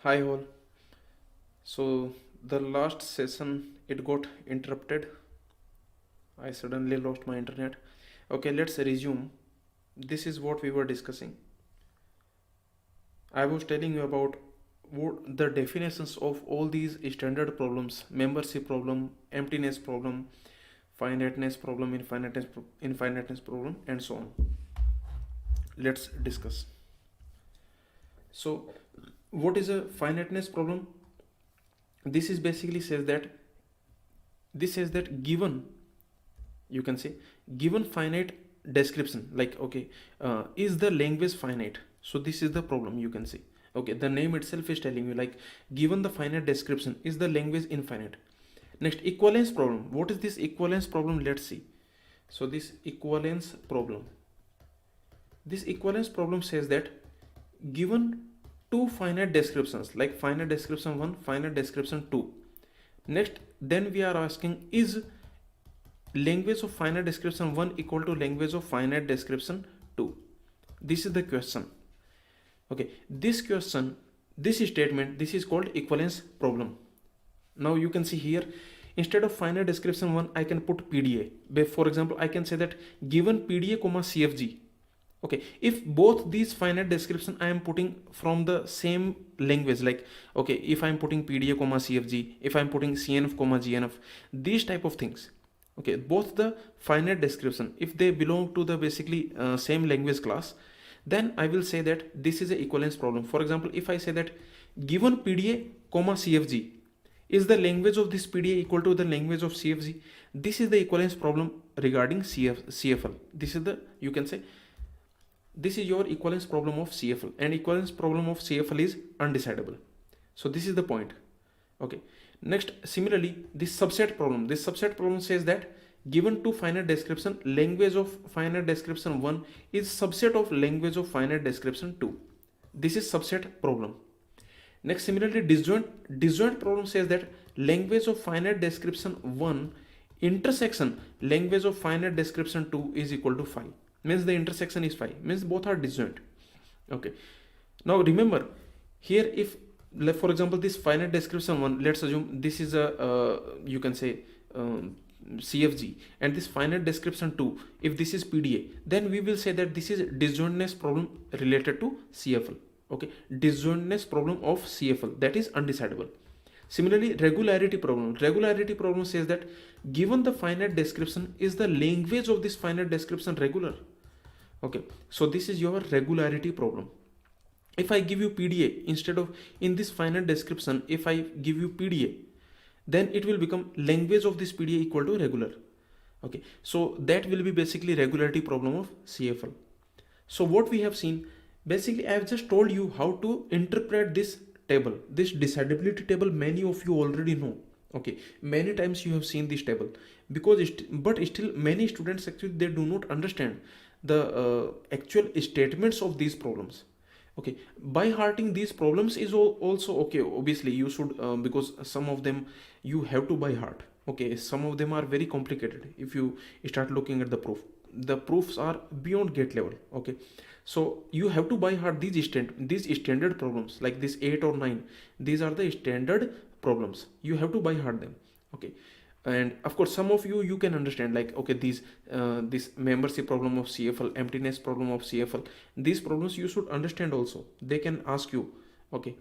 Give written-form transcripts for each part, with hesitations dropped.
Hi all. So the last session it got interrupted. I suddenly lost my internet. Okay, let's resume. This is what we were discussing. I was telling you about what the definitions of all these standard problems: membership problem, emptiness problem, finiteness problem, infiniteness problem, and so on. Let's discuss. So, what is a finiteness problem? This is basically says that given, you can say, given finite description, like, okay, is the language finite? So this is the problem, you can say. Okay, the name itself is telling you, like, given the finite description, is the language infinite? Next, equivalence problem. What is this equivalence problem? Let's see. So this equivalence problem says that given two finite descriptions, like finite description 1, finite description 2. Next, then we are asking, is language of finite description 1 equal to language of finite description 2? This is the question. Okay, this question, this statement, this is called equivalence problem. Now you can see here, instead of finite description 1, I can put PDA. For example, I can say that given PDA comma CFG. Okay, if both these finite description I am putting from the same language, like, okay, if I am putting PDA comma CFG, if I am putting CNF comma GNF, these type of things. Okay, both the finite description, if they belong to the basically same language class, then I will say that this is a equivalence problem. For example, if I say that given PDA comma CFG, is the language of this PDA equal to the language of CFG? This is the equivalence problem regarding CFL. This is the, you can say, this is your equivalence problem of CFL, and equivalence problem of CFL is undecidable. So this is the point. Okay, next, similarly, this subset problem says that given two finite description, language of finite description 1 is subset of language of finite description 2. This is subset problem. Next, similarly, disjoint problem says that language of finite description 1 intersection language of finite description 2 is equal to 5. Means the intersection is 5, means both are disjoint. Okay, now remember here, if, like, for example, this finite description 1, let's assume this is a you can say CFG, and this finite description 2, if this is PDA, then we will say that this is disjointness problem related to CFL. Okay, disjointness problem of CFL, that is undecidable. Similarly, regularity problem says that given the finite description, is the language of this finite description regular? Okay, so this is your regularity problem. If I give you PDA instead of, in this finite description, if I give you PDA, then it will become language of this PDA equal to regular. Okay, so that will be basically regularity problem of CFL. So what we have seen, basically I have just told you how to interpret this table, this decidability table. Many of you already know. Okay, many times you have seen this table, because but still many students actually they do not understand the actual statements of these problems. Okay, by hearting these problems is also okay. Obviously you should, because some of them you have to by heart. Okay, some of them are very complicated. If you start looking at the proofs are beyond gate level. Okay, so you have to by heart these standard problems, like this 8 or 9. These are the standard problems, you have to by heart them. Okay, and of course some of you can understand, like, okay, these this membership problem of CFL, emptiness problem of CFL, these problems you should understand also. They can ask you, okay,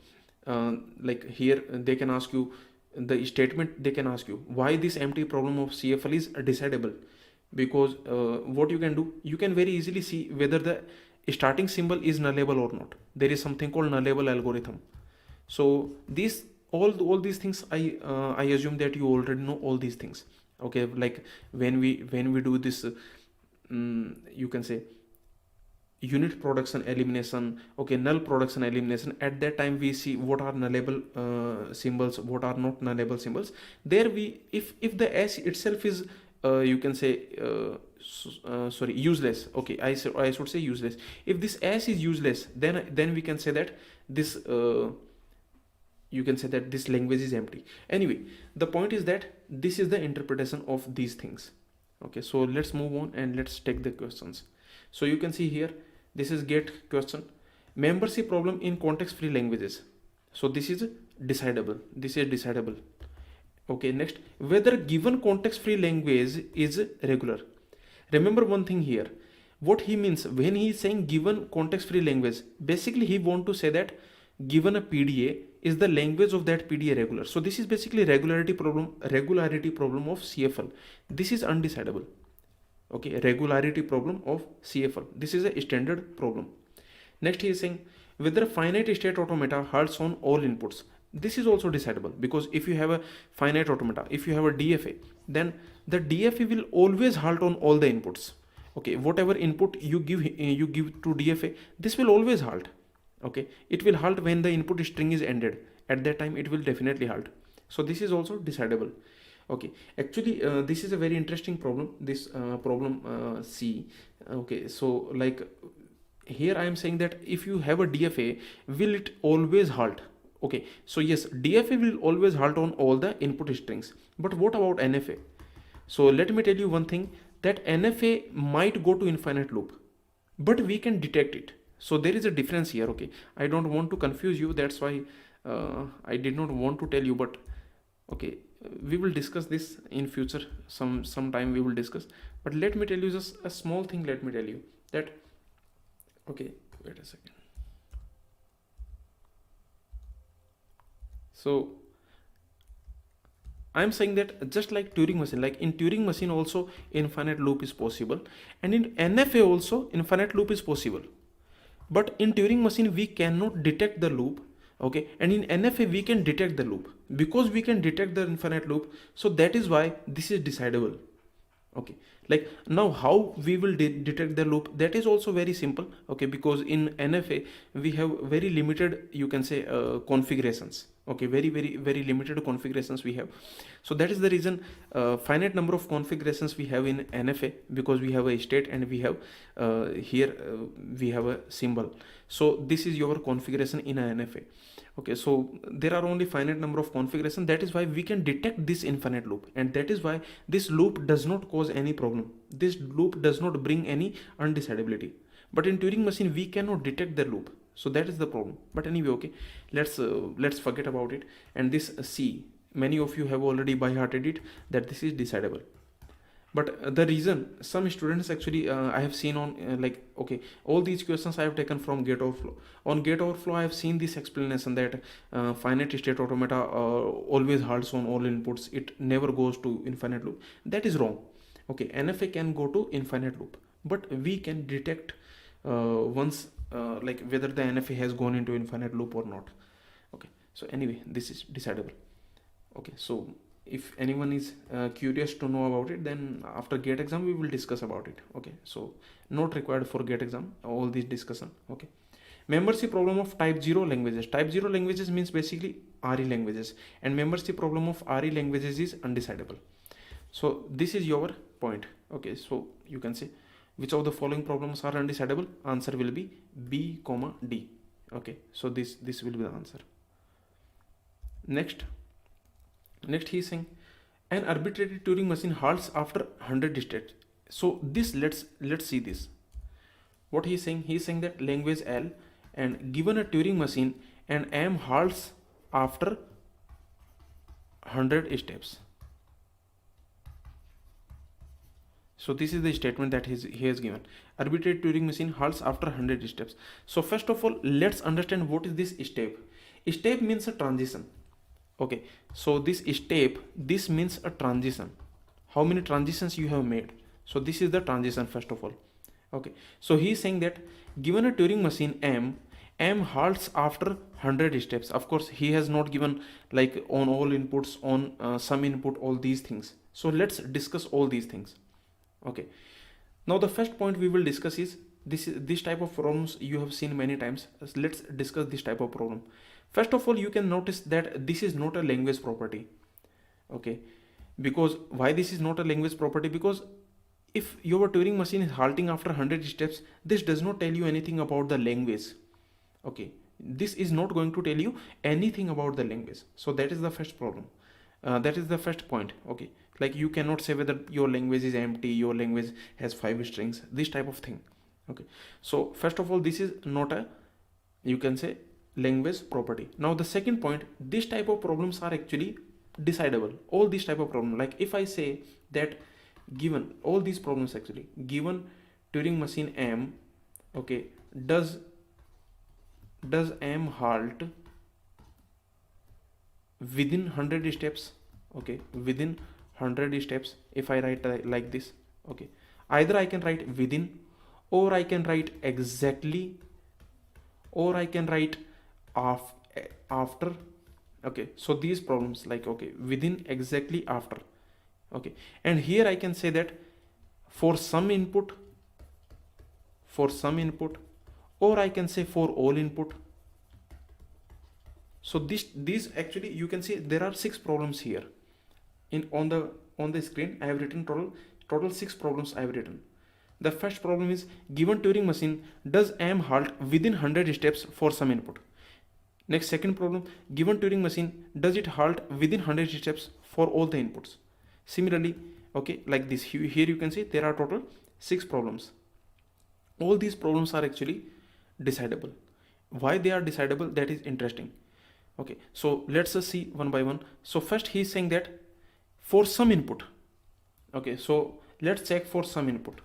like here they can ask you the statement, they can ask you why this empty problem of CFL is decidable. Because what you can do, you can very easily see whether the starting symbol is nullable or not. There is something called nullable algorithm. So these all these things, I assume that you already know all these things. Okay, like when we do this you can say unit production elimination, okay, null production elimination, at that time we see what are nullable symbols, what are not nullable symbols. There we, if the S itself is you can say sorry, useless. Okay, I should say useless. If this S is useless, then we can say that this you can say that this language is empty. Anyway, the point is that this is the interpretation of these things. Okay, so let's move on and let's take the questions. So you can see here, this is get question, membership problem in context free languages. So this is decidable. This is decidable. Okay, next, whether given context free language is regular. Remember one thing here. What he means when he is saying given context free language, basically he want to say that given a PDA, is the language of that PDA regular. So this is basically regularity problem of CFL. This is undecidable. Okay, regularity problem of CFL. This is a standard problem. Next he is saying whether finite state automata halts on all inputs. This is also decidable, because if you have a finite automata, if you have a DFA, then the DFA will always halt on all the inputs. Okay, whatever input you give to DFA, this will always halt. Okay, it will halt when the input string is ended. At that time it will definitely halt. So this is also decidable. Okay, actually this is a very interesting problem, this problem C. Okay, so like here I am saying that if you have a DFA, will it always halt? Okay, so yes, DFA will always halt on all the input strings, but what about NFA? So let me tell you one thing, that NFA might go to infinite loop, but we can detect it. So there is a difference here. Okay, I don't want to confuse you, that's why I did not want to tell you, but okay, we will discuss this in future, sometime we will discuss. But let me tell you just a small thing. Let me tell you that, okay, wait a second. So I'm saying that just like Turing machine, like in Turing machine also infinite loop is possible, and in NFA also infinite loop is possible. But in Turing machine we cannot detect the loop. Okay, and in NFA we can detect the loop, because we can detect the infinite loop. So that is why this is decidable. Okay, like now how we will detect the loop, that is also very simple. Okay, because in NFA we have very limited, you can say, configurations. Okay, very limited configurations we have. So that is the reason finite number of configurations we have in NFA, because we have a state and we have here we have a symbol. So this is your configuration in a NFA. Okay, so there are only finite number of configuration. That is why we can detect this infinite loop, and that is why this loop does not cause any problem. This loop does not bring any undecidability. But in Turing machine we cannot detect the loop, so that is the problem. But anyway, okay, let's forget about it. And this C, many of you have already by hearted it, that this is decidable. But the reason some students actually I have seen on like, okay, all these questions I have taken from Gate Overflow. On Gate Overflow I have seen this explanation that finite state automata always halts on all inputs, it never goes to infinite loop. That is wrong. Okay, NFA can go to infinite loop, but we can detect once like whether the NFA has gone into infinite loop or not. Okay, so anyway, this is decidable. Okay, so if anyone is curious to know about it, then after GATE exam we will discuss about it. Okay, so not required for GATE exam all this discussion. Okay, membership problem of type 0 languages. Type 0 languages means basically RE languages, and membership problem of RE languages is undecidable. So this is your point. Okay, so you can say which of the following problems are undecidable. Answer will be B, D. Okay, so this will be the answer. Next he is saying an arbitrary Turing machine halts after 100 states. So this, let's see this. What he is saying, that language L, and given a Turing machine, and M halts after 100 steps. So this is the statement that he has given. Arbitrary Turing machine halts after 100 steps. So first of all, let's understand what is this step. Step means a transition. Okay, so this step, this means a transition. How many transitions you have made? So this is the transition first of all. Okay, so he is saying that given a Turing machine M halts after 100 steps. Of course he has not given like on all inputs, on some input, all these things. So let's discuss all these things. Okay, now the first point we will discuss is this type of problems you have seen many times. Let's discuss this type of problem. First of all, you can notice that this is not a language property. Okay, because why this is not a language property? Because if your Turing machine is halting after 100 steps, this does not tell you anything about the language. Okay, this is not going to tell you anything about the language. So that is the first problem. That is the first point. Okay, like you cannot say whether your language is empty, your language has 5 strings, this type of thing. Okay, so first of all, this is not a, you can say, language property. Now the second point, this type of problems are actually decidable. All these type of problem, like if I say that given all these problems, actually given Turing machine M, okay, does M halt within 100 steps, okay, within 100 steps. If I write like this, okay, either I can write within, or I can write exactly, or I can write after. Okay, so these problems, like, okay, within, exactly, after. Okay, and here I can say that for some input, or I can say for all input. So these actually, you can see there are 6 problems here in on the screen. I have written total 6 problems I have written. The first problem is, given Turing machine, does M halt within 100 steps for some input? Next, second problem, given Turing machine, does it halt within 100 steps for all the inputs? Similarly, okay, like this, here you can see there are total 6 problems. All these problems are actually decidable. Why they are decidable, that is interesting. Okay, so let's just see one by one. So first he is saying that for some input. Okay, so let's check for some input.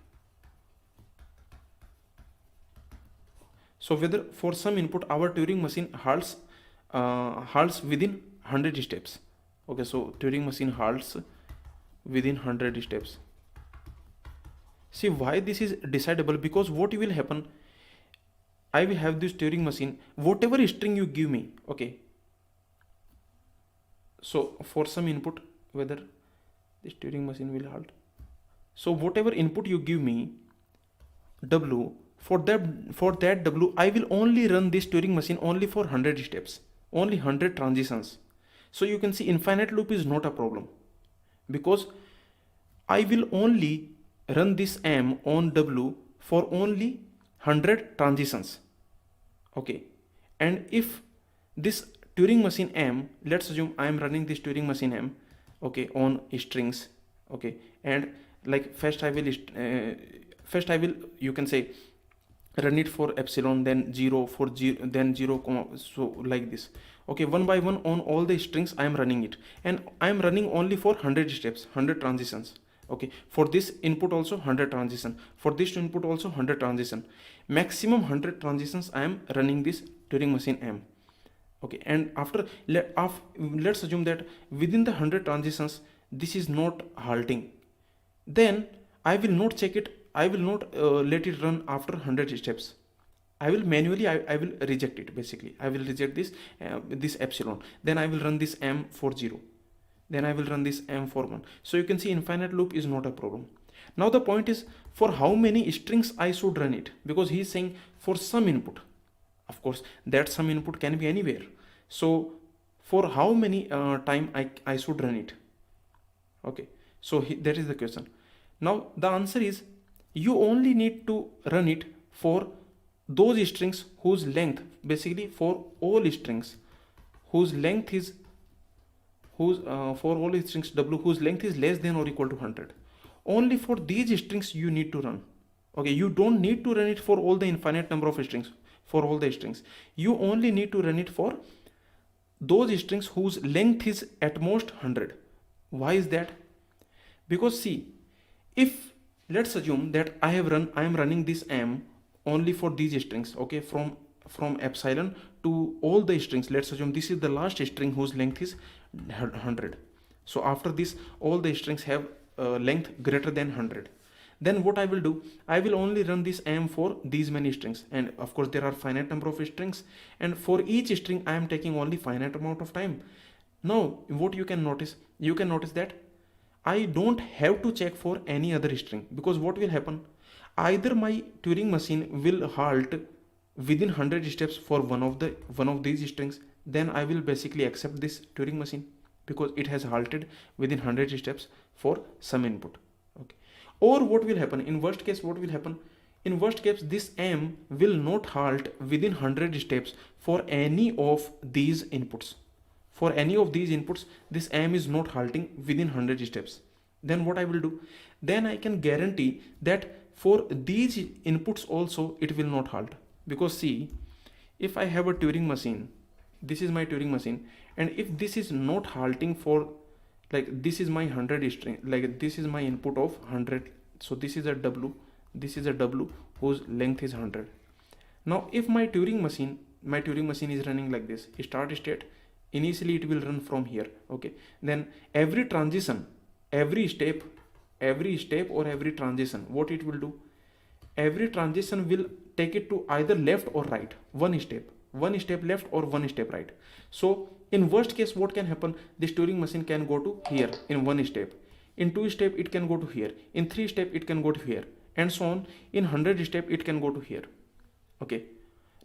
So whether for some input our Turing machine halts within 100 steps. Okay, so Turing machine halts within 100 steps. See why this is decidable, because what will happen, I will have this Turing machine, whatever string you give me, okay. So for some input, whether this Turing machine will halt. So whatever input you give me, W, for that W, I will only run this Turing machine only for 100 steps, only 100 transitions. So you can see infinite loop is not a problem, because I will only run this M on W for only 100 transitions. Okay, and if this Turing machine M, let's assume I am running this Turing machine M, okay, on strings, okay, and like first I will you can say run it for epsilon, then 0 for 0, then 0 comma, so like this. Okay, one by one on all the strings I am running it, and I am running only for 100 steps, 100 transitions. Okay, for this input also 100 transition, for this input also 100 transition, maximum 100 transitions I am running this Turing machine M. Okay, and after let's assume that within the 100 transitions this is not halting, then I will not check it, I will not let it run after 100 steps. I will manually, I will reject it. Basically I will reject this epsilon, then I will run this M for 0, then I will run this M for 1. So you can see infinite loop is not a problem. Now the point is, for how many strings I should run it, because he is saying for some input. Of course that some input can be anywhere. So for how many time I should run it? Okay, so that is the question. Now the answer is, you only need to run it for those strings whose length, basically for all strings whose length is for all strings W whose length is less than or equal to 100. Only for these strings you need to run. Okay, you don't need to run it for all the infinite number of strings, for all the strings. You only need to run it for those strings whose length is at most 100. Why is that? Because see, if let's assume that I am running this M only for these strings, okay, from epsilon to all the strings. Let's assume this is the last string whose length is 100. So after this all the strings have length greater than 100. Then what I will do, I will only run this M for these many strings, and of course there are finite number of strings, and for each string I am taking only finite amount of time. Now what you can notice that I don't have to check for any other string, because what will happen, either my Turing machine will halt within 100 steps for one of these strings, then I will basically accept this Turing machine because it has halted within 100 steps for some input. Okay, or what will happen in worst case, in worst case this M will not halt within 100 steps for any of these inputs. For any of these inputs this M is not halting within 100 steps. Then what I will do, then I can guarantee that for these inputs also it will not halt. Because see, if I have a Turing machine, this is my Turing machine, and if this is not halting for, like this is my 100 string, like this is my input of 100, so this is a W, this is a W whose length is 100. Now if my Turing machine is running like this, start state, initially it will run from here, okay, then every transition, every step or every transition, what it will do, every transition will take it to either left or right, one step left or one step right. So in worst case, what can happen, this Turing machine can go to here in one step, in two step it can go to here, in three step it can go to here, and so on. In 100 step it can go to here, okay.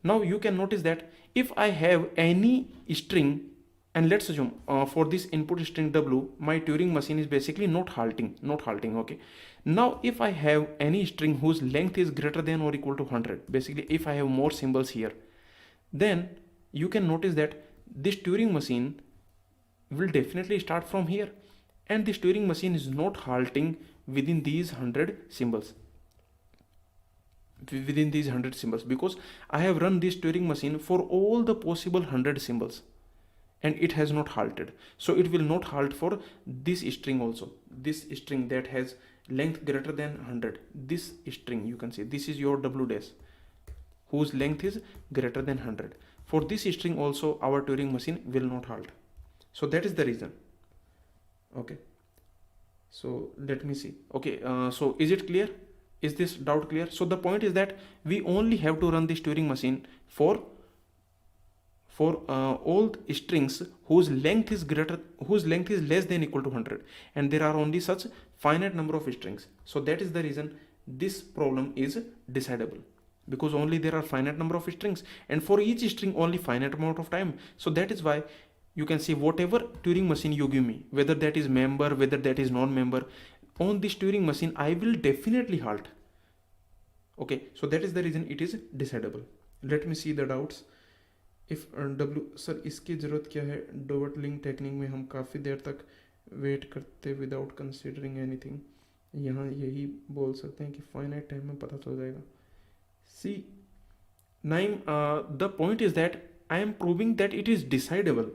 Now you can notice that if I have any string, and let's assume for this input string W, my Turing machine is basically not halting, okay. Now if I have any string whose length is greater than or equal to 100, basically if I have more symbols here, then you can notice that this Turing machine will definitely start from here, and this Turing machine is not halting within these 100 symbols, because I have run this Turing machine for all the possible 100 symbols, and it has not halted. So it will not halt for this string also, this string that has length greater than 100, this string, you can see this is your W dash whose length is greater than 100. For this string also our Turing machine will not halt. So that is the reason, okay. So let me see, okay, so is it clear? Is this doubt clear? So the point is that we only have to run this Turing machine for all strings whose length is less than equal to 100, and there are only such finite number of strings. So that is the reason this problem is decidable, because only there are finite number of strings, and for each string only finite amount of time. So that is why you can see whatever Turing machine you give me, whether that is member, whether that is non-member, on this Turing machine I will definitely halt, okay. So that is the reason it is decidable. Let me see the doubts. If W sir इसकी ज़रूरत क्या है, डोवर्ट link technique में हम काफ़ी देर तक wait करते without considering anything, यहाँ यही बोल सकते हैं कि फाइनाइट टाइम में पता चल जाएगा. See Naim, the point is that I am proving that it is decidable,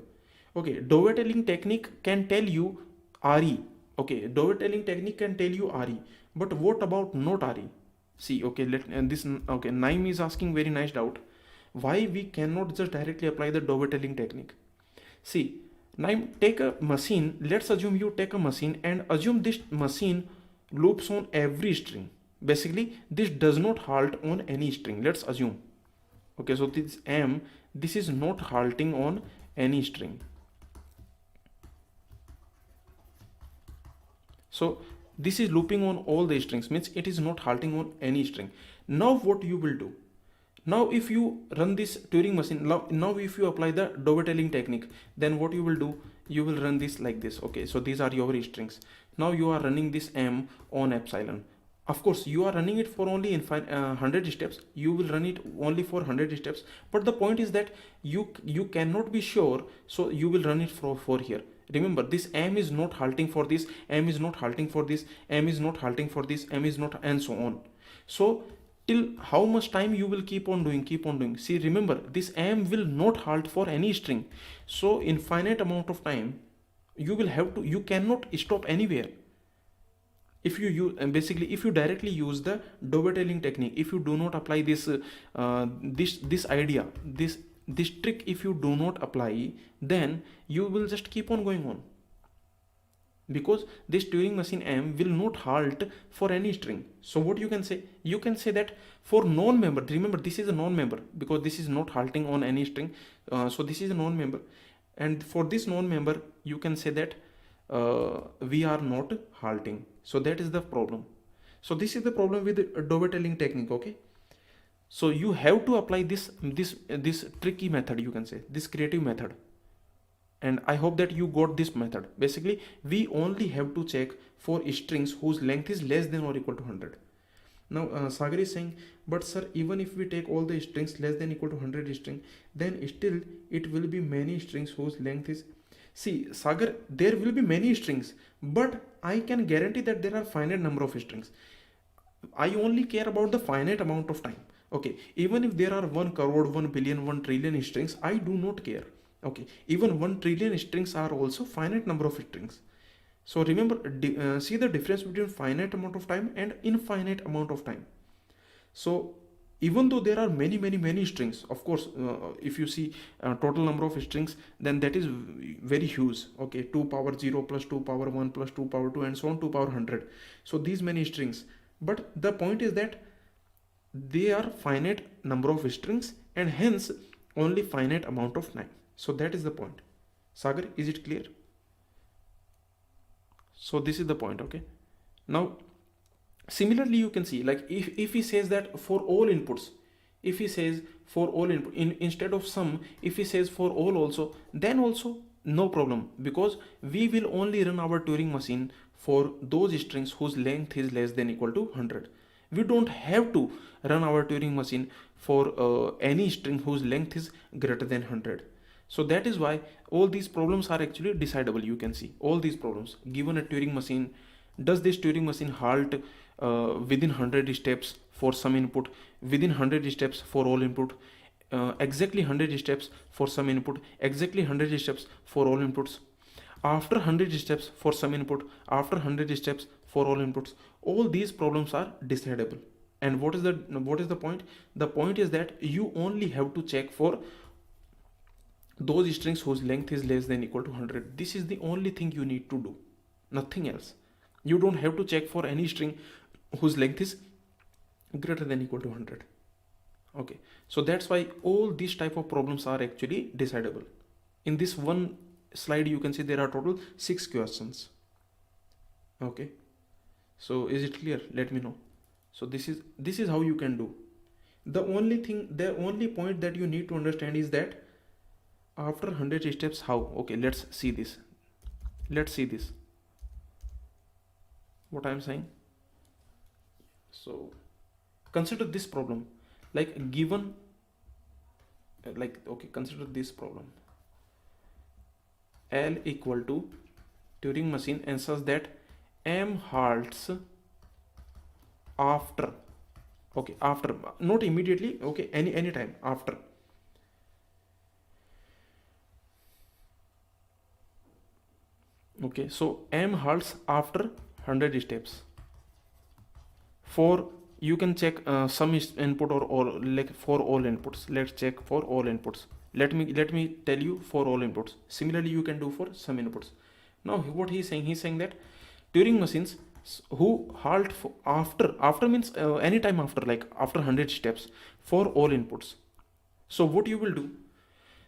okay. Dovetailing technique can tell you RE, okay. Dovetailing technique can tell you RE, but what about not RE? See, okay, okay, Naim is asking very nice doubt, why we cannot just directly apply the Dovetailing technique. See, Naim, take a machine, let's assume you take a machine and assume this machine loops on every string. Basically this does not halt on any string, let's assume, okay. So this M, this is not halting on any string. So this is looping on all the strings, means it is not halting on any string. Now what you will do, now if you run this Turing machine, now if you apply the Dovetailing technique, then what you will do, you will run this like this, okay. So these are your strings. Now you are running this M on epsilon. Of course you are running it for only 100 steps, you will run it only for 100 steps, but the point is that you cannot be sure, so you will run it for here. Remember, this M is not halting for this, M is not halting for this, M is not halting for this, M is not, and so on. So till how much time you will keep on doing. See, remember, this M will not halt for any string. So infinite amount of time you will have to, you cannot stop anywhere. If you use, basically if you directly use the Dovetailing technique, if you do not apply this this idea, this trick, if you do not apply, then you will just keep on going on, because this Turing machine M will not halt for any string. So what you can say, that for non-member, remember this is a non-member because this is not halting on any string, so this is a non-member, and for this non-member you can say that we are not halting. So that is the problem. So this is the problem with the Dovetailing technique, okay. So you have to apply this tricky method, you can say, this creative method, and I hope that you got this method. Basically we only have to check for strings whose length is less than or equal to 100. Now Sagar is saying, but sir, even if we take all the strings less than equal to 100 string, then still it will be many strings whose length is, see Sagar, there will be many strings, but I can guarantee that there are finite number of strings. I only care about the finite amount of time. Okay, even if there are 1 crore, 1 billion, 1 trillion strings, I do not care. Okay, even 1 trillion strings are also finite number of strings. So remember, see the difference between finite amount of time and infinite amount of time. So even though there are many strings, of course, if you see total number of strings, then that is very huge. Okay, 2 power 0 plus 2 power 1 plus 2 power 2 and so on, 2 power 100. So these many strings, but the point is that they are finite number of strings and hence only finite amount of time. So that is the point. Sagar, is it clear? So this is the point. Okay, now similarly you can see, like if he says that for all inputs, if he says for all input instead of some, if he says for all also, then also no problem, because we will only run our Turing machine for those strings whose length is less than equal to 100. We don't have to run our Turing machine for any string whose length is greater than 100. So that is why all these problems are actually decidable. You can see all these problems given a Turing machine. Does this Turing machine halt within 100 steps for some input, within 100 steps for all input, exactly 100 steps for some input, exactly 100 steps for all inputs, after 100 steps for some input, after 100 steps for all inputs? All these problems are decidable. And what is the point? The point is that you only have to check for those strings whose length is less than equal to 100. This is the only thing you need to do, nothing else. You don't have to check for any string whose length is greater than equal to 100. Okay, so that's why all these type of problems are actually decidable. In this one slide you can see there are total 6 questions. Okay, so is it clear? Let me know. So this is how you can do. The only point that you need to understand is that after 100 steps, how? Okay, let's see this. What I'm saying. So consider this problem, like given, okay, consider this problem. L equal to Turing machine answers that M halts after, okay, after, not immediately, okay, any time after. Okay, so M halts after 100 steps. For, you can check some input or all, like for all inputs. Let's check for all inputs. Let me tell you for all inputs. Similarly, you can do for some inputs. Now, what he's saying that Turing machines who halt for after means any time after, like after 100 steps for all inputs. So what you will do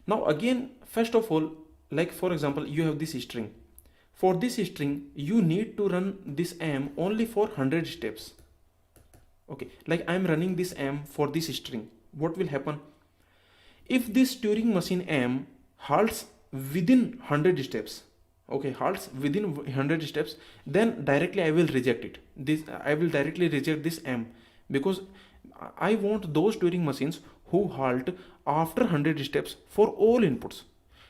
now, again, first of all, like for example, you have this string. For this string, you need to run this M only for 100 steps. Okay, like I'm running this M for this string. What will happen? If this Turing machine M halts within 100 steps, okay, halts within 100 steps, then directly I will reject it. I will directly reject this M, because I want those Turing machines who halt after 100 steps for all inputs.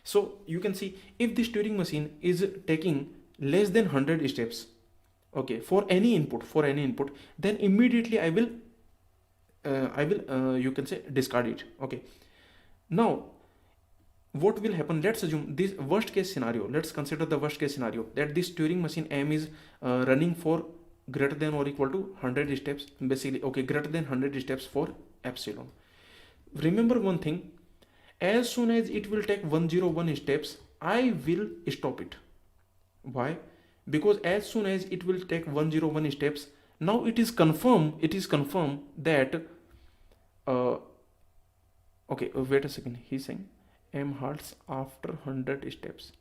So you can see, if this Turing machine is taking less than 100 steps, okay, for any input, then immediately I will you can say discard it. Okay, now what will happen? Let's assume this worst case scenario. Let's consider the worst case scenario, that this Turing machine M is running for greater than or equal to 100 steps, basically, okay, greater than 100 steps for epsilon. Remember one thing, as soon as it will take 101 steps, I will stop it. Why? Because as soon as it will take 101 steps, now it is confirmed that okay, wait a second, he's saying M halts after 100 steps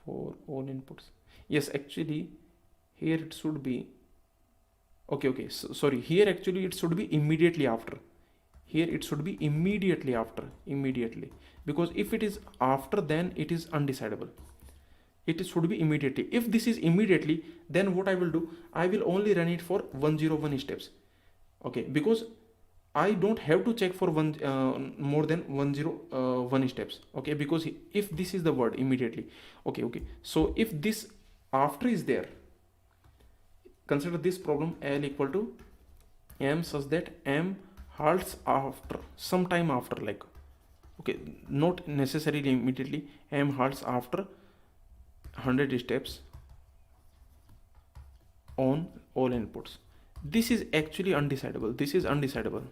for all inputs. Yes, actually here it should be okay, so, sorry, here actually it should be immediately after. Here it should be immediately after, because if it is after, then it is undecidable. It should be immediately. If this is immediately, then what I will do, I will only run it for 101 steps. Okay, because I don't have to check for more than 101 steps. Okay, because if this is the word immediately, okay, so if this after is there, consider this problem L equal to M such that M halts after some time after, like, okay, not necessarily immediately. M halts after 100 steps on all inputs. This is actually undecidable. This is undecidable.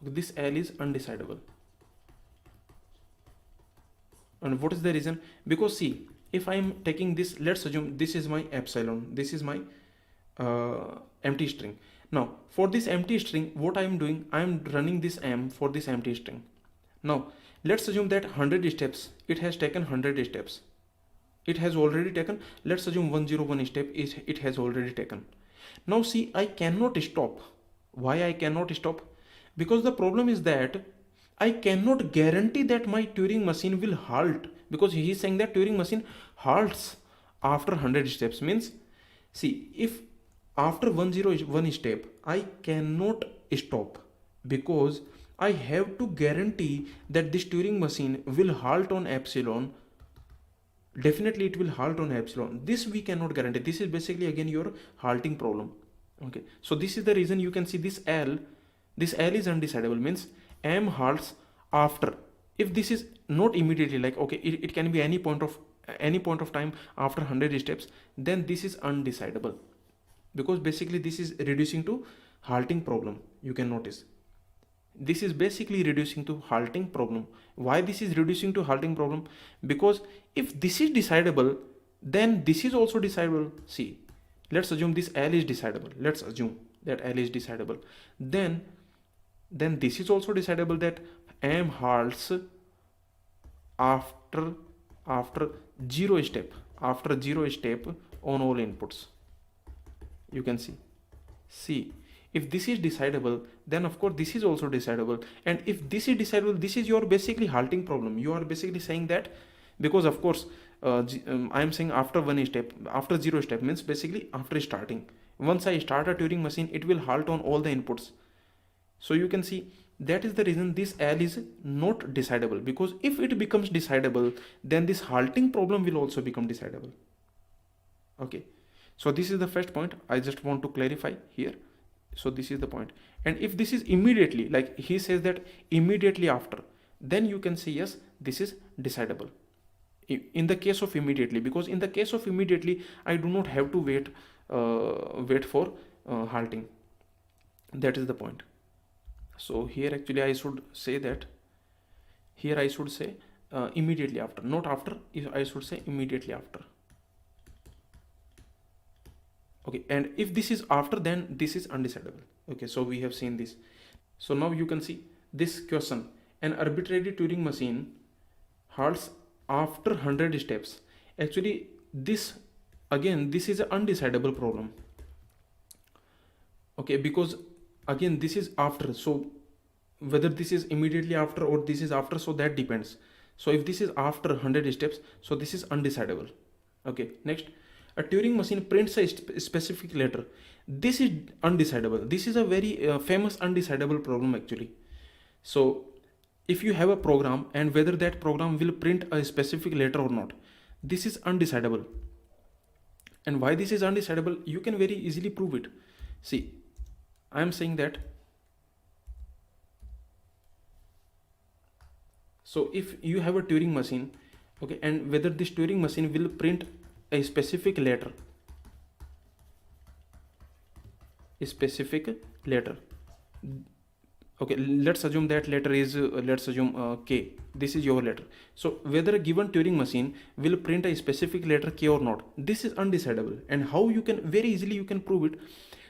This L is undecidable. And what is the reason? Because see, if I am taking this, let's assume this is my epsilon, this is my empty string. Now for this empty string, what I am doing, I am running this M for this empty string. Now let's assume that 100 steps, it has taken 100 steps. It has already taken, let's assume 101 step it has already taken. Now see, I cannot stop. Why I cannot stop? Because the problem is that I cannot guarantee that my Turing machine will halt, because he is saying that Turing machine halts after 100 steps. Means, see, if after 101 step I cannot stop, because I have to guarantee that this Turing machine will halt on epsilon. Definitely it will halt on epsilon. This we cannot guarantee. This is basically again your halting problem. Okay, so this is the reason you can see this L is undecidable. Means M halts after, if this is not immediately, like, okay, it can be any point of time after 100 steps, then this is undecidable, because basically this is reducing to halting problem. You can notice this is basically reducing to halting problem. Why this is reducing to halting problem? Because if this is decidable, then this is also decidable. See, let's assume this L is decidable. Let's assume that L is decidable. Then this is also decidable, that M halts after 0 step, on all inputs. You can see, if this is decidable, then of course this is also decidable. And if this is decidable, this is your basically halting problem. You are basically saying that, because of course I am saying after 1 step, after 0 step means basically after starting. Once I start a Turing machine, it will halt on all the inputs. So you can see that is the reason this L is not decidable, because if it becomes decidable, then this halting problem will also become decidable. Okay, so this is the first point I just want to clarify here. So this is the point. And if this is immediately, like he says that immediately after, then you can say yes, this is decidable in the case of immediately, because in the case of immediately I do not have to wait for halting. That is the point. So here actually I should say that, here I should say immediately after, not after, I should say immediately after. Okay, and if this is after, then this is undecidable. Okay, so we have seen this. So now you can see this question: an arbitrary Turing machine halts after 100 steps. Actually, this is an undecidable problem. Okay, because again this is after, so whether this is immediately after or this is after, so that depends. So if this is after 100 steps, so this is undecidable. Okay, next, a Turing machine prints a specific letter. This is undecidable. This is a very famous undecidable problem actually. So if you have a program and whether that program will print a specific letter or not, this is undecidable. And why this is undecidable, you can very easily prove it. See, I am saying that, so if you have a Turing machine, okay, and whether this Turing machine will print a specific letter, okay, let's assume that letter is let's assume K. This is your letter. So whether a given Turing machine will print a specific letter K or not, this is undecidable. And how you can very easily you can prove it,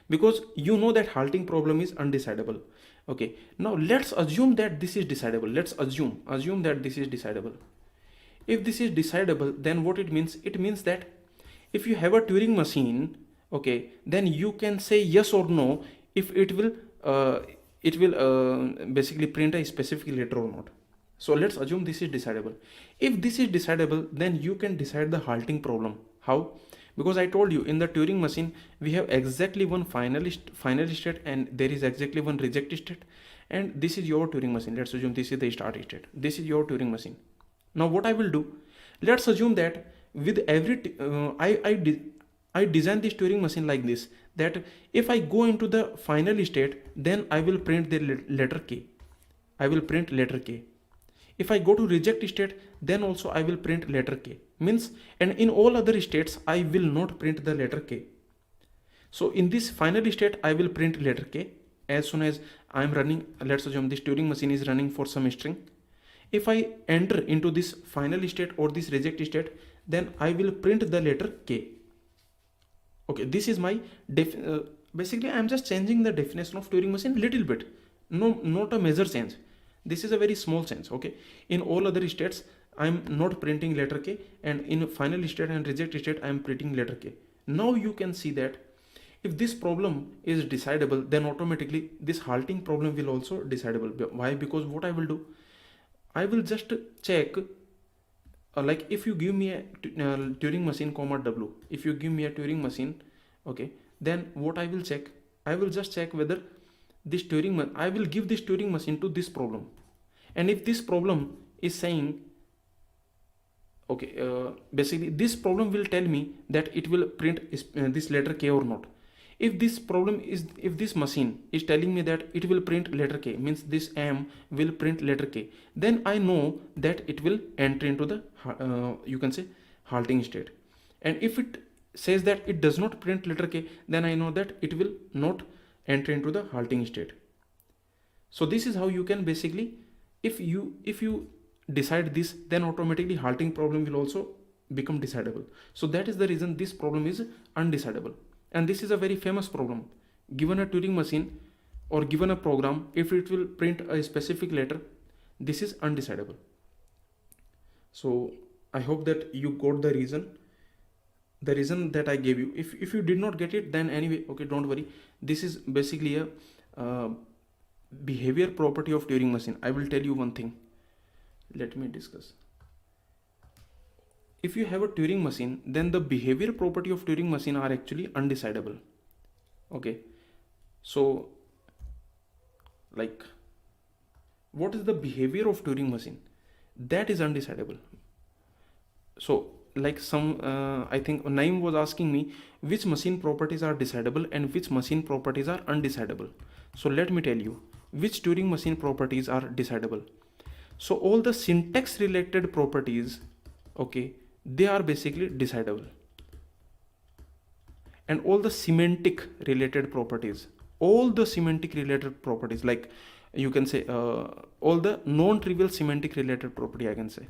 because you know that halting problem is undecidable. Okay, now let's assume that this is decidable. Let's assume that this is decidable. If this is decidable, then what it means? It means that if you have a Turing machine, okay, then you can say yes or no if it will basically print a specific letter or not. So let's assume this is decidable. If this is decidable, then you can decide the halting problem. How? Because I told you in the Turing machine we have exactly one final state and there is exactly one reject state, and this is your Turing machine. Let's assume this is the start state. This is your Turing machine. Now what I will do, let's assume that with every I design this Turing machine like this, that if I go into the final state, then I will print the letter K. I will print letter K. If I go to reject state, then also I will print letter K. Means, and in all other states, I will not print the letter K. So in this final state, I will print letter K as soon as I am running. Let's assume this Turing machine is running for some string. If I enter into this final state or this reject state, then I will print the letter K. Okay, this is my basically I am just changing the definition of Turing machine little bit. No, not a major change. This is a very small change. Okay, in all other states I am not printing letter K, and in final state and reject state I am printing letter K. Now you can see that if this problem is decidable, then automatically this halting problem will also decidable. Why? Because what I will do, I will just check like if you give me a Turing machine comma W, if you give me a Turing machine, okay, then what I will check, I will just check whether this I will give this Turing machine to this problem, and if this problem is saying, okay, basically this problem will tell me that it will print this letter K or not. If this problem is, if this machine is telling me that it will print letter K, means this M will print letter K, then I know that it will enter into the you can say halting state. And if it says that it does not print letter K, then I know that it will not enter into the halting state. So this is how you can basically, if you decide this, then automatically halting problem will also become decidable. So that is the reason this problem is undecidable. And this is a very famous problem. Given a Turing machine or given a program, if it will print a specific letter, this is undecidable. So I hope that you got the reason that I gave you. If you did not get it, then anyway, okay, don't worry. This is basically a behavior property of Turing machine. I will tell you one thing. Let me discuss. If you have a Turing machine, then the behavior property of Turing machine are actually undecidable. Okay, so like what is the behavior of Turing machine? That is undecidable. So like I think Naim was asking me which machine properties are decidable and which machine properties are undecidable. So let me tell you which Turing machine properties are decidable. So all the syntax related properties, okay, they are basically decidable, and all the semantic related properties, like you can say all the non-trivial semantic related property, I can say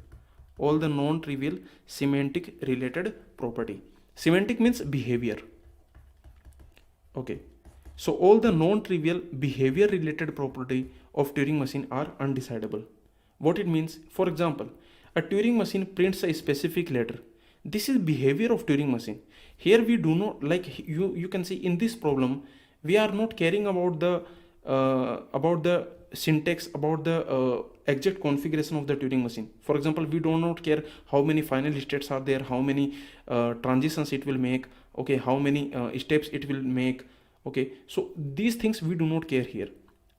all the non-trivial semantic related property. Semantic means behavior. Okay, so all the non-trivial behavior related property of Turing machine are undecidable. What it means, for example, a Turing machine prints a specific letter. This is behavior of Turing machine. Here we do not, like you can see in this problem, we are not caring about the syntax, about the exact configuration of the Turing machine. For example, we do not care how many final states are there, how many transitions it will make, okay, how many steps it will make. Okay, so these things we do not care here.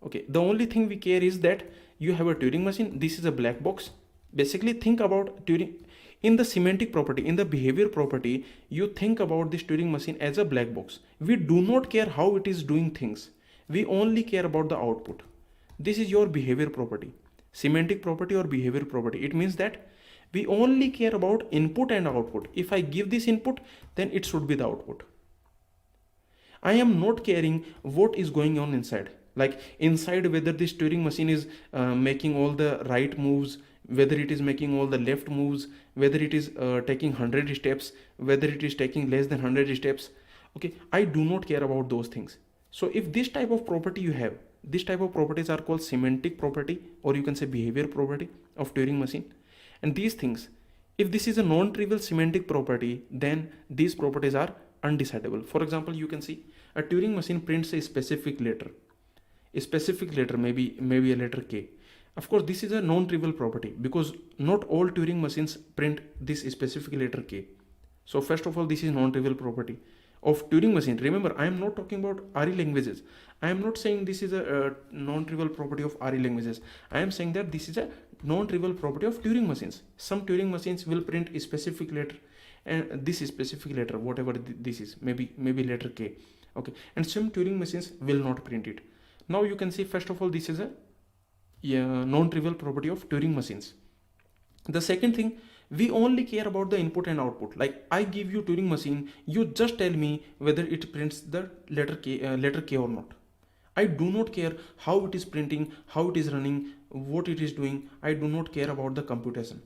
Okay, the only thing we care is that you have a Turing machine. This is a black box. Basically think about Turing in the semantic property, in the behavior property, you think about this Turing machine as a black box. We do not care how it is doing things. We only care about the output. This is your behavior property, semantic property or behavior property. It means that we only care about input and output. If I give this input, then it should be the output. I am not caring what is going on inside. Like inside, whether this Turing machine is making all the right moves, whether it is making all the left moves, whether it is taking 100 steps, whether it is taking less than 100 steps. Okay, I do not care about those things. So if this type of property you have, this type of properties are called semantic property, or you can say behavior property of Turing machine. And these things, if this is a non-trivial semantic property, then these properties are undecidable. For example, you can see a Turing machine prints a specific letter, maybe a letter K. Of course, this is a non-trivial property because not all Turing machines print this specific letter K. So first of all, this is non-trivial property. of Turing machine. Remember, I am not talking about RE languages. I am not saying this is a non-trivial property of RE languages. I am saying that this is a non-trivial property of Turing machines. Some Turing machines will print a specific letter, and this is specific letter, whatever this is, maybe letter K. Okay, and some Turing machines will not print it. Now you can see, first of all, this is a non-trivial property of Turing machines. The second thing, we only care about the input and output. Like, I give you Turing machine, you just tell me whether it prints the letter K or not. I do not care how it is printing, how it is running, what it is doing. I do not care about the computation.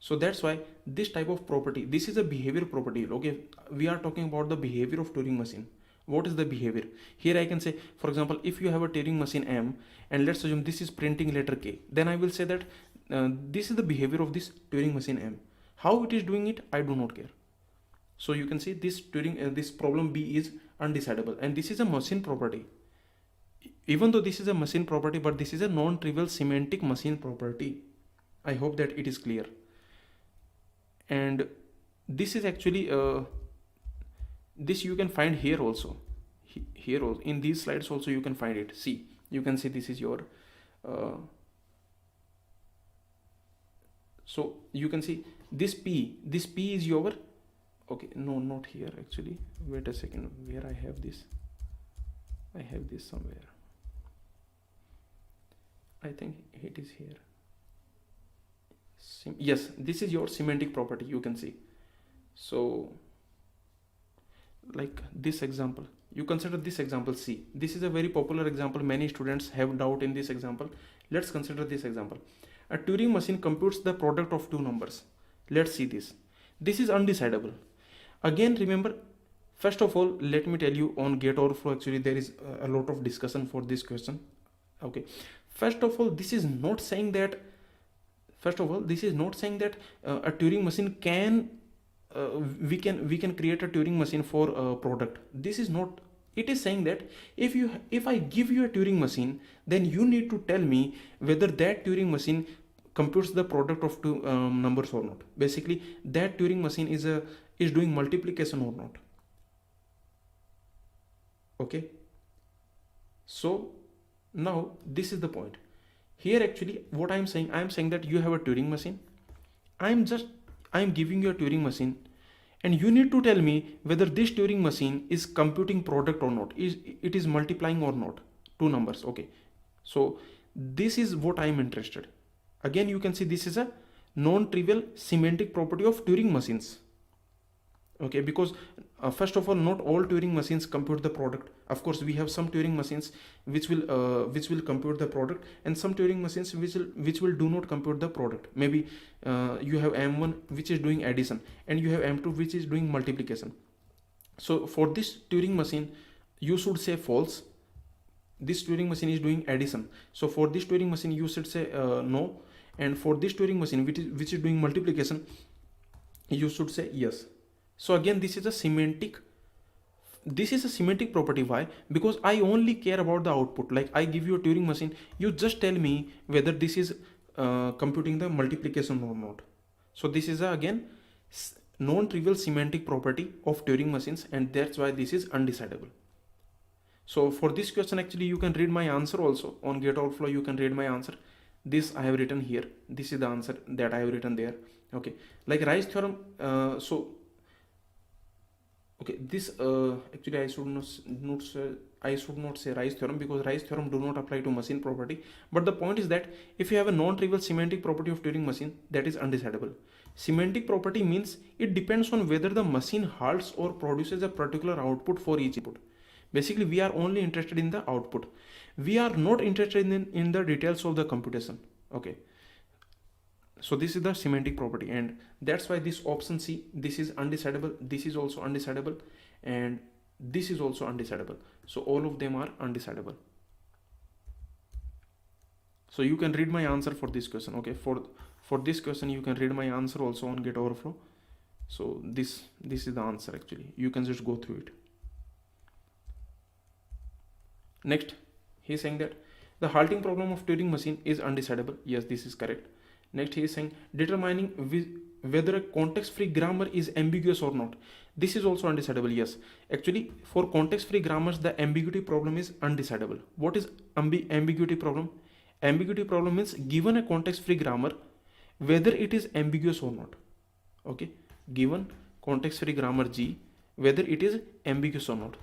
So that's why this type of property, this is a behavior property. Okay, we are talking about the behavior of Turing machine. What is the behavior? Here I can say, for example, if you have a Turing machine M, and let's assume this is printing letter K, then I will say that this is the behavior of this Turing machine M. How it is doing it, I do not care. So you can see this this problem B is undecidable, and this is a machine property. Even though this is a machine property, but this is a non-trivial semantic machine property. I hope that it is clear. And this is actually this you can find here also. Here also, in these slides also you can find it. See, you can see this is your so you can see this P is your, okay, no, not here actually, wait a second, where I have this somewhere. I think it is here. Yes, this is your semantic property, you can see. So like this example, you consider this example C. This is a very popular example, many students have doubt in this example. Let's consider this example. A Turing machine computes the product of two numbers. Let's see this. This is undecidable. Again, remember, first of all, let me tell you, on gate overflow actually there is a lot of discussion for this question. Okay, first of all, this is not saying that a Turing machine can we can create a Turing machine for a product. This is not. It is saying that if I give you a Turing machine, then you need to tell me whether that Turing machine computes the product of two numbers or not. Basically, that Turing machine is doing multiplication or not. Okay. So now this is the point. Here actually what I am saying that you have a Turing machine. I am giving you a Turing machine, and you need to tell me whether this Turing machine is computing product or not. It is multiplying or not two numbers. Okay, so this is what I am interested. Again, you can see this is a non-trivial semantic property of Turing machines. Okay, because first of all, not all Turing machines compute the product. Of course, we have some Turing machines which will compute the product, and some Turing machines which will do not compute the product. Maybe you have M1 which is doing addition, and you have M2 which is doing multiplication. So for this Turing machine, you should say false. This Turing machine is doing addition. So for this Turing machine, you should say no, and for this Turing machine which is doing multiplication, you should say yes. So again, this is a semantic property. Why? Because I only care about the output. Like, I give you a Turing machine, you just tell me whether this is computing the multiplication or not. So this is again non-trivial semantic property of Turing machines, and that's why this is undecidable. So for this question, actually, you can read my answer also on gate overflow. You can read my answer. This I have written here. This is the answer that I have written there. Okay, like Rice theorem. Okay, this actually I should not say Rice theorem, because Rice theorem do not apply to machine property. But the point is that if you have a non-trivial semantic property of Turing machine, that is undecidable. Semantic property means it depends on whether the machine halts or produces a particular output for each input. Basically, we are only interested in the output. We are not interested in the details of the computation. Okay. So this is the semantic property, and that's why this option C, this is undecidable, this is also undecidable, and this is also undecidable. So all of them are undecidable. So you can read my answer for this question. Okay, for this question you can read my answer also on gate overflow. So this is the answer actually. You can just go through it. Next, he is saying that the halting problem of Turing machine is undecidable. Yes, this is correct. Next, he is saying determining whether a context free grammar is ambiguous or not. This is also undecidable. Yes, actually for context free grammars the ambiguity problem is undecidable. What is ambiguity problem? Ambiguity problem means given a context free grammar, whether it is ambiguous or not. Okay, given context free grammar G, whether it is ambiguous or not.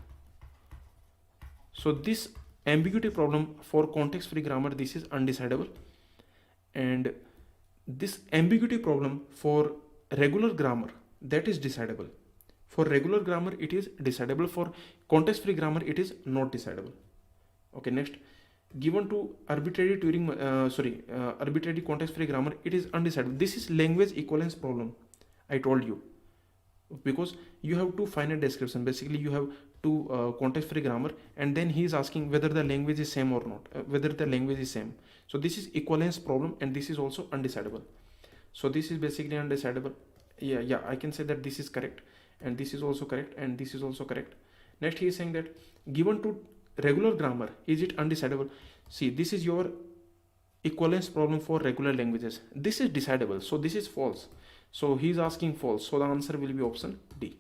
So this ambiguity problem for context free grammar, this is undecidable. And this ambiguity problem for regular grammar, that is decidable. For regular grammar it is decidable, for context free grammar it is not decidable. Okay, next, given to arbitrary arbitrary context free grammar, it is undecidable. This is language equivalence problem, I told you, because you have two finite description. Basically you have two context free grammar, and then he is asking whether the language is same or not, whether the language is same. So this is equivalence problem, and this is also undecidable. So this is basically undecidable. Yeah, I can say that this is correct, and this is also correct, and this is also correct. Next, he is saying that given to regular grammar, is it undecidable? See, this is your equivalence problem for regular languages. This is decidable, so this is false. So he is asking false, so the answer will be option D.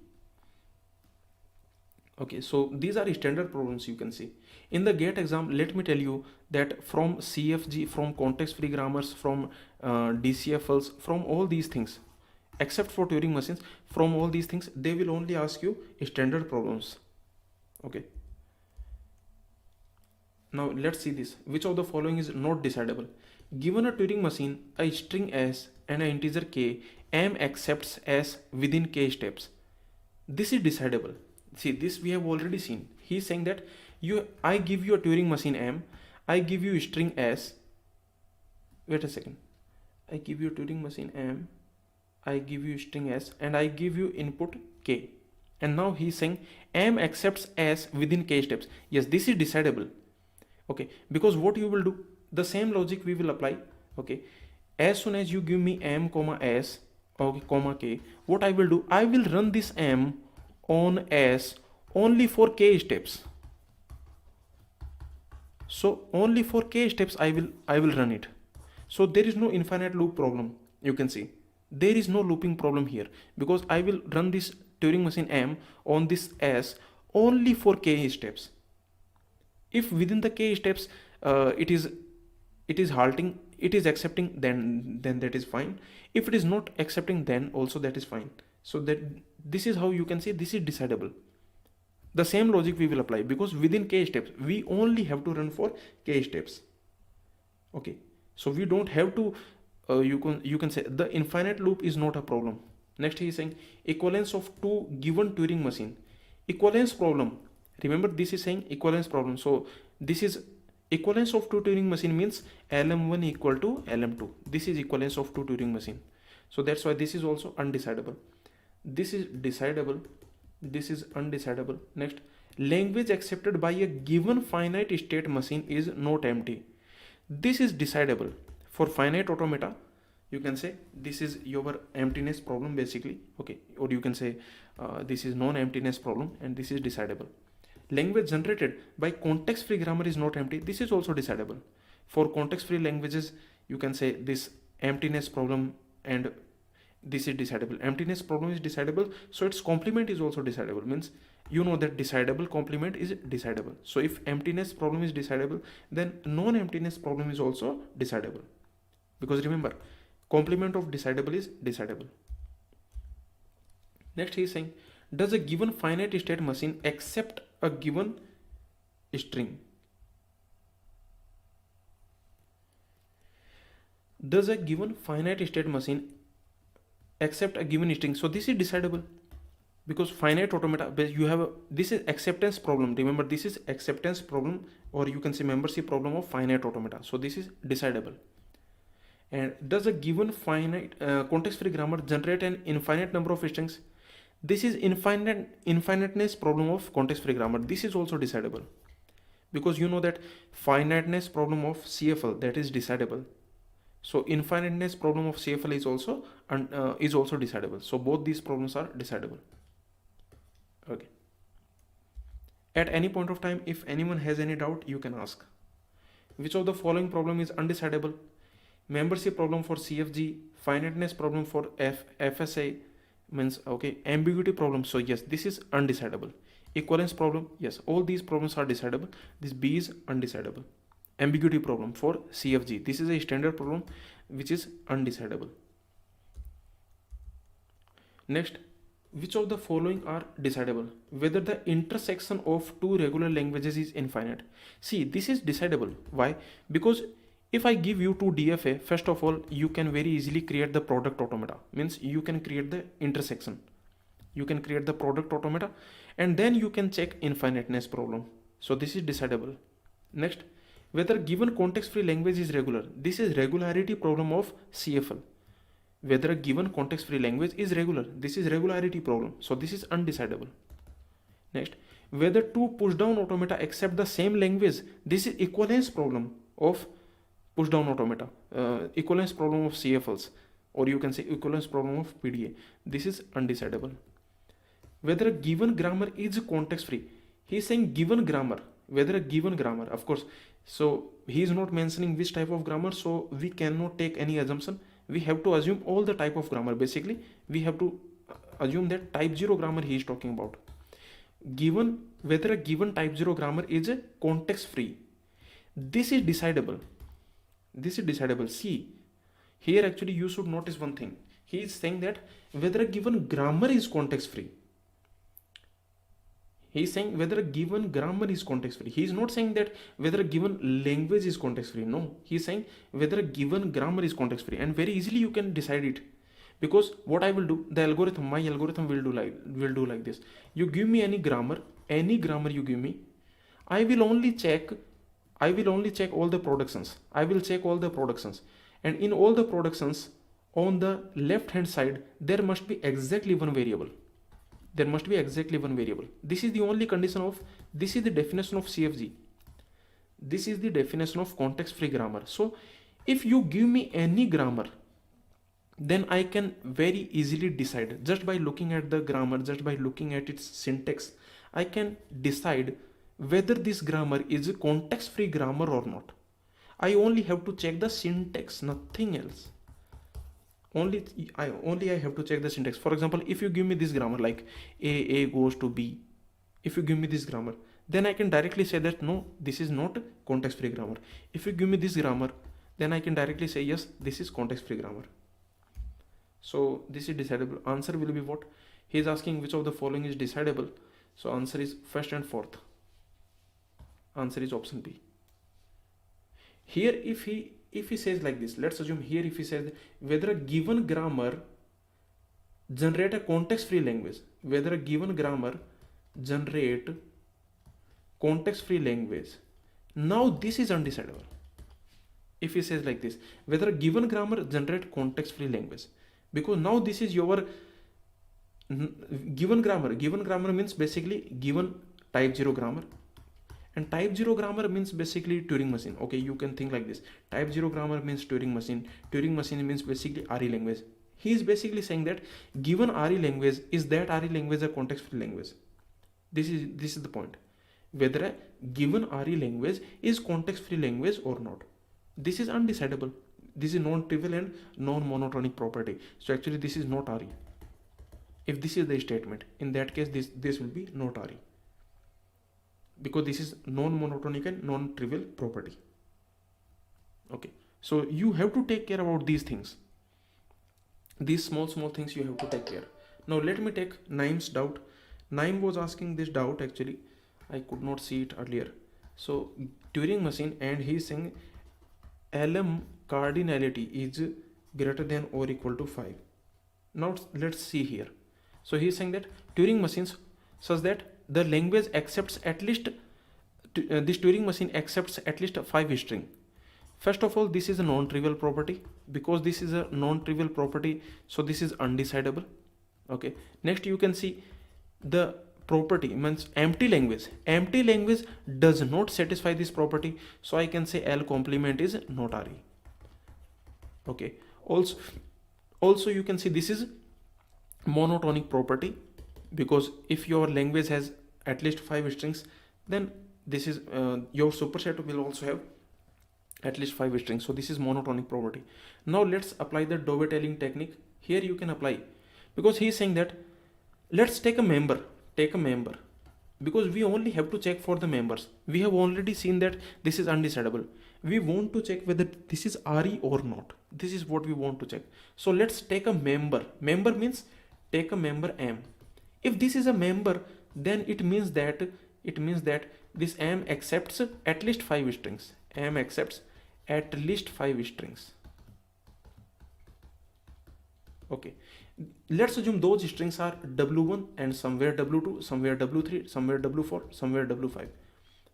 Okay, so these are standard problems you can see. In the GATE exam, let me tell you that from CFG, from context free grammars, from DCFLs, from all these things, except for Turing machines, from all these things, they will only ask you standard problems. Okay. Now let's see this. Which of the following is not decidable? Given a Turing machine, a string S and an integer K, M accepts S within K steps. This is decidable. See, this we have already seen. He is saying that I give you a Turing machine M, I give you string S. Wait a second. I give you Turing machine M, I give you string S, and I give you input K. And now he is saying M accepts S within K steps. Yes, this is decidable. Okay, because what you will do, the same logic we will apply. Okay, as soon as you give me M comma S, okay, comma K, what I will do, I will run this M on S only for K steps. So only for K steps I will run it. So there is no infinite loop problem. You can see there is no looping problem here, because I will run this Turing machine M on this S only for K steps. If within the K steps it is halting, it is accepting, then that is fine. If it is not accepting, then also that is fine. So that this is how you can say this is decidable. The same logic we will apply, because within K steps we only have to run for K steps. Okay, so we don't have to you can say the infinite loop is not a problem. Next, he is saying equivalence of two given Turing machine. Equivalence problem, remember this is saying equivalence problem. So this is equivalence of two Turing machine means LM1 equal to LM2. This is equivalence of two Turing machine. So that's why this is also undecidable. This is decidable, this is undecidable. Next, language accepted by a given finite state machine is not empty. This is decidable. For finite automata, you can say this is your emptiness problem basically. Okay, or you can say this is non-emptiness problem, and this is decidable. Language generated by context free grammar is not empty. This is also decidable. For context free languages, you can say this emptiness problem, and this is decidable. Emptiness problem is decidable, so its complement is also decidable. Means you know that decidable complement is decidable. So if emptiness problem is decidable, then non-emptiness problem is also decidable, because remember, complement of decidable is decidable. Next, he is saying, does a given finite state machine accept a given string? Does a given finite state machine accept a given string? So this is decidable, because finite automata, you have this is acceptance problem. Remember, this is acceptance problem, or you can say membership problem of finite automata. So this is decidable. And does a given finite context free grammar generate an infinite number of strings? This is infiniteness problem of context free grammar. This is also decidable, because you know that finiteness problem of CFL, that is decidable. So infiniteness problem of CFL is also decidable. So both these problems are decidable. Okay. At any point of time, if anyone has any doubt, you can ask. Which of the following problem is undecidable? membership problem for CFG, finiteness problem for FSA, means okay, ambiguity problem. So yes, this is undecidable. Equivalence problem, yes, all these problems are decidable. This B is undecidable. Ambiguity problem for CFG, this is a standard problem which is undecidable. Next, which of the following are decidable? Whether the intersection of two regular languages is infinite. See, this is decidable. Why? Because if I give you two DFA, first of all, you can very easily create the product automata. Means you can create the intersection. You can create the product automata and then you can check infiniteness problem. So this is decidable. Next, whether given context-free language is regular. This is regularity problem of CFL. Whether a given context-free language is regular. This is regularity problem. So this is undecidable. Next, whether two push-down automata accept the same language. This is equivalence problem of push-down automata. Equivalence problem of CFLs, or you can say equivalence problem of PDA. This is undecidable. Whether a given grammar is context-free. He is saying given grammar. Whether a given grammar, of course. So he is not mentioning which type of grammar. So we cannot take any assumption. We have to assume all the type of grammar. Basically, we have to assume that type 0 grammar he is talking about. Given whether a given type 0 grammar is context free. This is decidable. This is decidable. See, here actually you should notice one thing. He is saying that whether a given grammar is context free. He is saying whether a given grammar is context free. He is not saying that whether a given language is context free. No, he is saying whether a given grammar is context free, and very easily you can decide it. Because what I will do, the algorithm, my algorithm will do like this. You give me any grammar you give me, I will only check all the productions. I will check all the productions, and in all the productions on the left hand side there must be exactly one variable. There must be exactly one variable. This is the only condition of, this is the definition of CFG. This is the definition of context free grammar. So if you give me any grammar, then I can very easily decide just by looking at the grammar, just by looking at its syntax, I can decide whether this grammar is a context free grammar or not. I only have to check the syntax, nothing else. Only I have to check the syntax. For example, if you give me this grammar like A goes to B, if you give me this grammar, then I can directly say that no, this is not context free grammar. If you give me this grammar, then I can directly say yes, this is context free grammar. So this is decidable. Answer will be what? He is asking which of the following is decidable. So answer is first and fourth. Answer is option B. Here if he says like this, let's assume here if he says whether a given grammar generate a context free language, whether a given grammar generate context free language, now this is undecidable. If he says like this, whether a given grammar generate context free language, because now this is your given grammar means basically given type 0 grammar, and type 0 grammar means basically Turing machine. Okay, you can think like this. Type 0 grammar means Turing machine. Turing machine means basically RE language. He is basically saying that given RE language, is that RE language a context free language? This is the point. Whether a given RE language is context free language or not. This is undecidable. This is non-trivial and non-monotonic property. So actually this is not RE. If this is the statement, in that case this will be not RE. Because this is non-monotonic and non-trivial property. Okay, so you have to take care about these things. These small things you have to take care. Now let me take Naim's doubt. Naim was asking this doubt actually. I could not see it earlier. So Turing machine, and he is saying LM cardinality is greater than or equal to 5. Now let's see here. So he is saying that Turing machines such that the language accepts at least this Turing machine accepts at least 5 string. First of all, this is a non-trivial property. Because this is a non-trivial property, so this is undecidable. Okay, next you can see the property means empty language. Empty language does not satisfy this property, so I can say L complement is not RE. Okay, also you can see this is monotonic property, because if your language has at least 5 strings, then this is your superset will also have at least 5 strings. So this is monotonic property. Now let's apply the dovetailing technique. Here you can apply, because he is saying that let's take a member, because we only have to check for the members. We have already seen that this is undecidable. We want to check whether this is RE or not. This is what we want to check. So let's take a member. Member means take a member M. If this is a member, then it means that this M accepts at least 5 strings. M accepts at least 5 strings. Okay, let's assume those strings are W1 and somewhere W2, somewhere W3, somewhere W4, somewhere W5.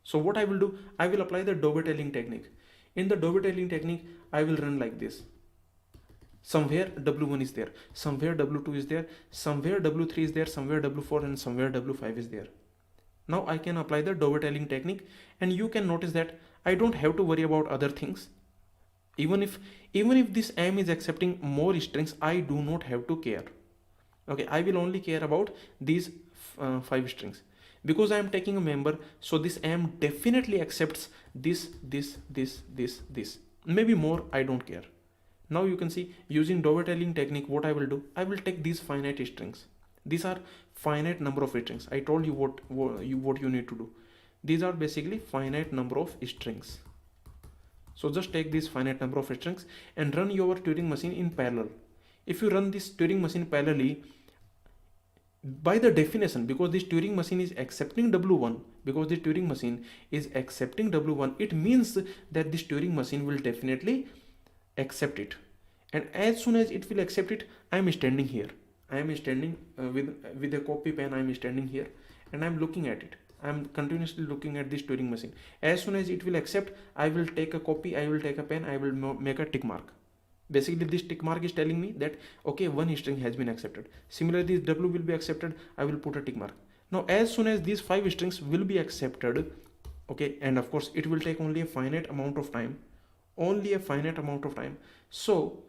So what I will do, I will apply the dovetailing technique. In the dovetailing technique, I will run like this. Somewhere W1 is there, somewhere W2 is there, somewhere W3 is there, somewhere W4, and somewhere W5 is there. Now I can apply the dovetailing technique, and you can notice that I don't have to worry about other things. Even if this M is accepting more strings, I do not have to care. Okay, I will only care about these 5 strings, because I am taking a member. So this M definitely accepts this, maybe more, I don't care. Now you can see, using dovetailing technique, what I will do, I will take these finite strings. These are finite number of strings. I told you what you need to do. These are basically finite number of strings. So just take this finite number of strings and run your Turing machine in parallel. If you run this Turing machine parallelly, by the definition, because this Turing machine is accepting W1, it means that this Turing machine will definitely accept it. And as soon as it will accept it, I am standing here. I am standing with a copy pen. I am standing here and I am looking at it. I am continuously looking at this Turing machine. As soon as it will accept, I will take a copy, I will take a pen, I will make a tick mark. Basically this tick mark is telling me that okay, one string has been accepted. Similarly, this W will be accepted, I will put a tick mark. Now as soon as these 5 strings will be accepted, okay, and of course it will take only a finite amount of time, so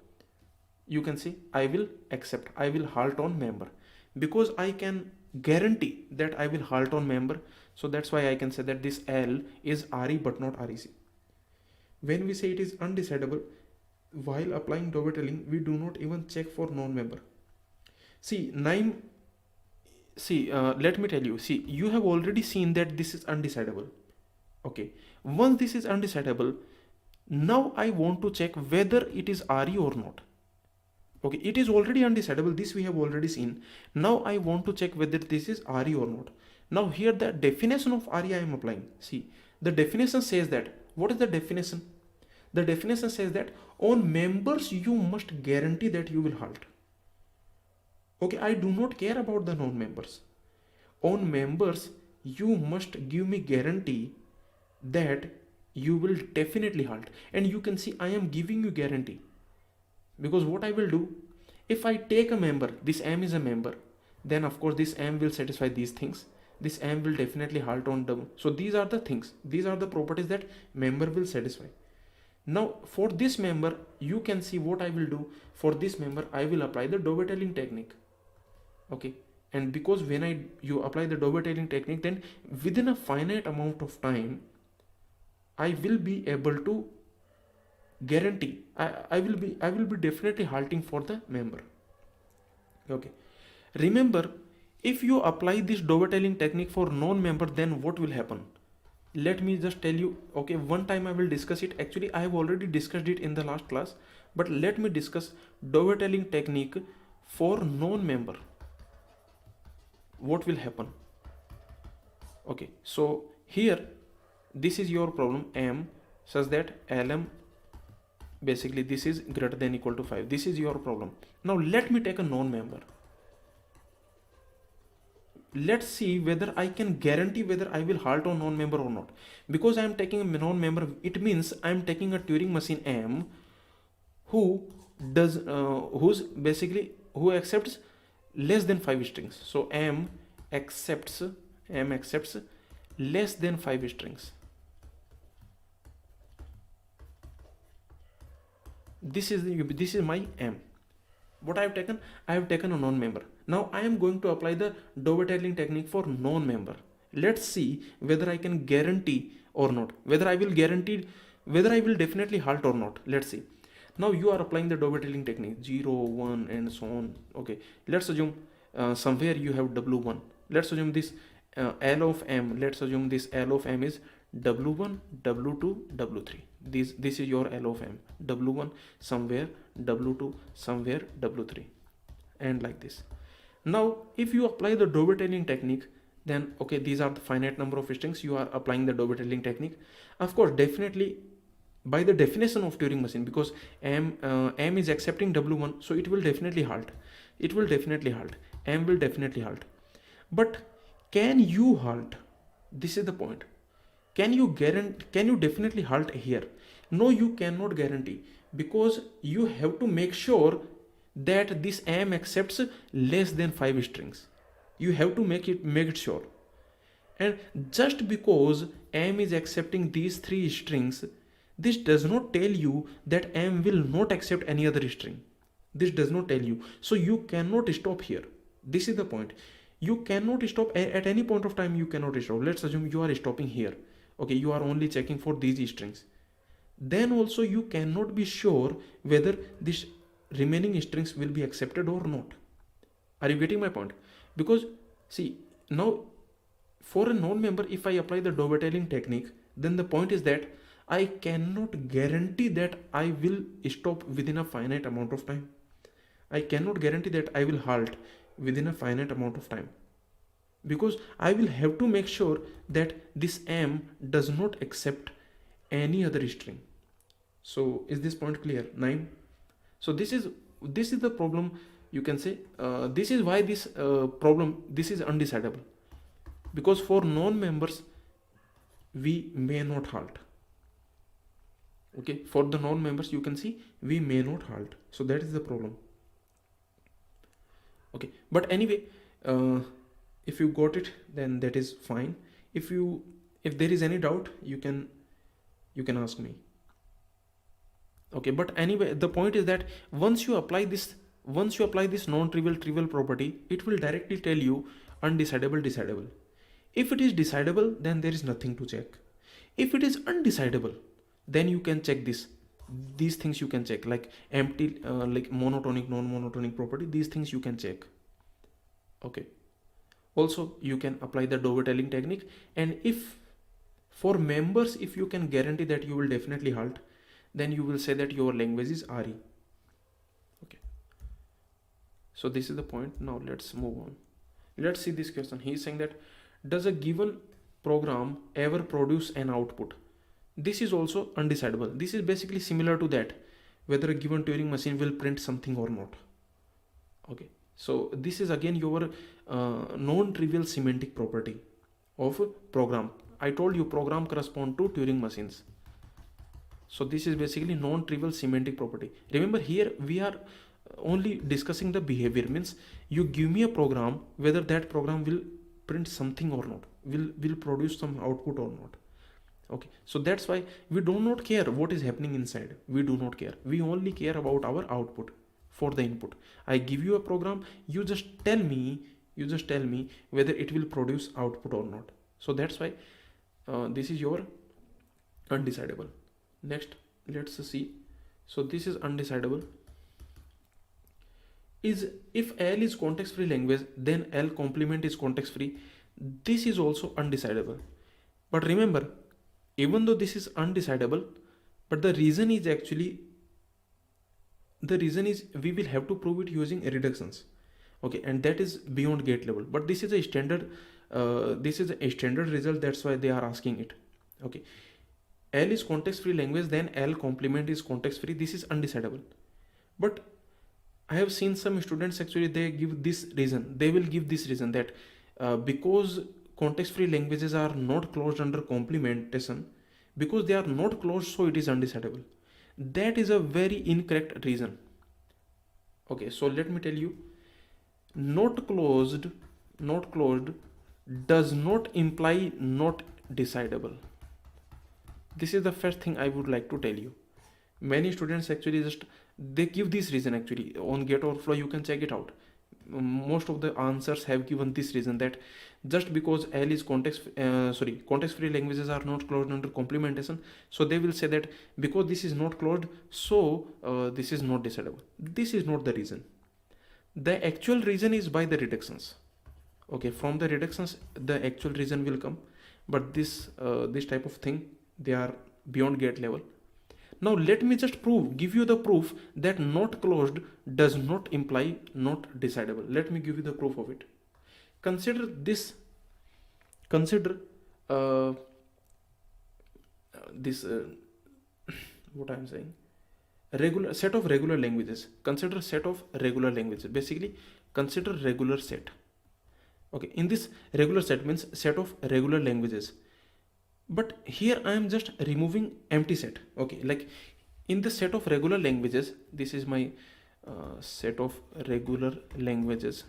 you can see I will accept, I will halt on member, because I can guarantee that I will halt on member. So that's why I can say that this L is RE but not REC. When we say it is undecidable, while applying dovetailing, we do not even check for non-member. Let me tell you, you have already seen that this is undecidable. Okay, once this is undecidable, now I want to check whether it is RE or not. Okay, it is already undecidable, this we have already seen. Now I want to check whether this is RE or not. Now here the definition of RE I am applying. See, the definition says that, what is the definition? The definition says that on members you must guarantee that you will halt. Okay, I do not care about the non-members. On members you must give me guarantee that you will definitely halt. And you can see I am giving you guarantee, because what I will do, if I take a member, this M is a member, then of course this M will satisfy these things. This M will definitely halt on W. So these are the things, these are the properties that member will satisfy. Now for this member, you can see what I will do. For this member, I will apply the dovetailing technique. Okay, and because when you apply the dovetailing technique, then within a finite amount of time, I will be able to guarantee, I will be definitely halting for the member. Okay, remember, if you apply this dovetailing technique for non-member, then what will happen? Let me just tell you. Okay, one time I will discuss it. Actually I have already discussed it in the last class, but let me discuss dovetailing technique for non-member. What will happen? Okay, so here this is your problem M, such that LM, basically this is greater than equal to 5. This is your problem. Now let me take a non-member. Let's see whether I can guarantee whether I will halt on non-member or not. Because I am taking a non-member, it means I am taking a Turing machine M who accepts less than 5 strings. So M accepts less than 5 strings. This is my M. What I have taken? I have taken a non-member. Now I am going to apply the dovetailing technique for non-member. Let's see whether I can guarantee or not. Whether I will guarantee whether I will definitely halt or not. Let's see. Now you are applying the dovetailing technique 0 1 and so on. Okay, let's assume somewhere you have w1. Let's assume this l of m, let's assume this l of m is w1 w2 w3. This is your l of m, w1 somewhere, w2 somewhere, w3, and like this. Now if you apply the dovetailing technique, then okay, these are the finite number of strings, you are applying the dovetailing technique. Of course, definitely by the definition of Turing machine, because m is accepting w1, so it will definitely halt. It will definitely halt. M will definitely halt. But can you halt? This is the point. Can you guarantee? Can you definitely halt here? No, you cannot guarantee, because you have to make sure that this m accepts less than 5 strings. You have to make it sure. And just because m is accepting these 3 strings, this does not tell you that m will not accept any other string. This does not tell you. So you cannot stop here. This is the point. You cannot stop at any point of time. You cannot stop. Let's assume you are stopping here. Okay, you are only checking for these strings. Then also you cannot be sure whether this remaining strings will be accepted or not. Are you getting my point? Because see, now for a non-member, if I apply the dovetailing technique, then the point is that I cannot guarantee that I will stop within a finite amount of time. I cannot guarantee that I will halt within a finite amount of time, because I will have to make sure that this m does not accept any other string. So is this point clear? 9. So this is the problem, you can say. This is why this this is undecidable, because for non-members we may not halt. Okay, for the non-members, you can see we may not halt. So that is the problem. Okay, but anyway, if you got it, then that is fine. If there is any doubt, you can ask me. Okay, but anyway, the point is that once you apply this non-trivial trivial property, it will directly tell you undecidable, decidable. If it is decidable, then there is nothing to check. If it is undecidable, then you can check these things. You can check like empty, like monotonic, non-monotonic property. These things you can check. Okay. Also, you can apply the dovetailing technique, and if for members, if you can guarantee that you will definitely halt, then you will say that your language is RE. Okay. So this is the point. Now let's move on. Let's see this question. He is saying that, does a given program ever produce an output? This is also undecidable. This is basically similar to that, whether a given Turing machine will print something or not. Okay, so this is again your non-trivial semantic property of program. I told you program correspond to Turing machines. So this is basically non-trivial semantic property. Remember, here we are only discussing the behavior. Means you give me a program, whether that program will print something or not, will produce some output or not. Okay, so that's why we do not care what is happening inside. We do not care. We only care about our output for the input. I give you a program, you just tell me whether it will produce output or not. So that's why this is your undecidable. Next, let's see. So this is undecidable. If L is context free language, then L complement is context free. This is also undecidable. But remember, even though this is undecidable, but the reason is we will have to prove it using reductions. Okay, and that is beyond gate level. But this is a standard result. That's why they are asking it. Okay, L is context free language, then L complement is context free. This is undecidable. But I have seen some students actually, they give this reason. They will give this reason that because context free languages are not closed under complementation, because they are not closed, so it is undecidable. That is a very incorrect reason. Okay, so let me tell you, not closed does not imply not decidable. This is the first thing I would like to tell you. Many students actually they give this reason. Actually on Get Overflow you can check it out. most of the answers have given this reason, that just because L is context free languages are not closed under complementation, so they will say that because this is not closed, so this is not decidable. This is not the reason. The actual reason is by the reductions. Okay, from the reductions the actual reason will come, but this type of thing, they are beyond gate level. Now let me just give you the proof that not closed does not imply not decidable. Let me give you the proof of it. Consider this. Consider this what I am saying. Regular set of regular languages. Consider set of regular languages. Basically, consider regular set. Okay, in this regular set means set of regular languages. But here I am just removing empty set. Okay, like in the set of regular languages, this is my set of regular languages.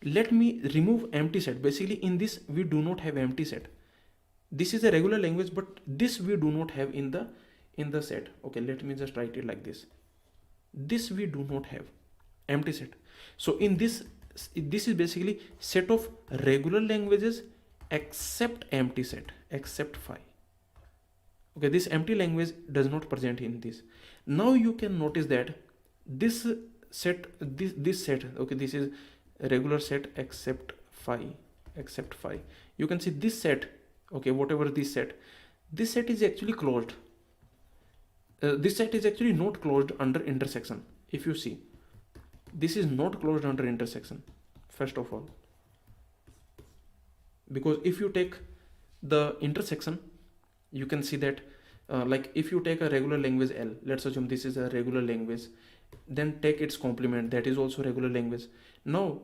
Let me remove empty set. Basically, in this we do not have empty set. This is a regular language, but this we do not have in the set. Okay, let me just write it like this. This we do not have empty set. So in this is basically set of regular languages except empty set, except phi. Okay, this empty language does not present in this. Now you can notice that this set, this set, okay, this is regular set except phi, you can see this set, okay, whatever this set is actually closed. This set is actually not closed under intersection. If you see, this is not closed under intersection, first of all, because if you take the intersection, you can see that like if you take a regular language L, let's assume this is a regular language, then take its complement, that is also regular language. Now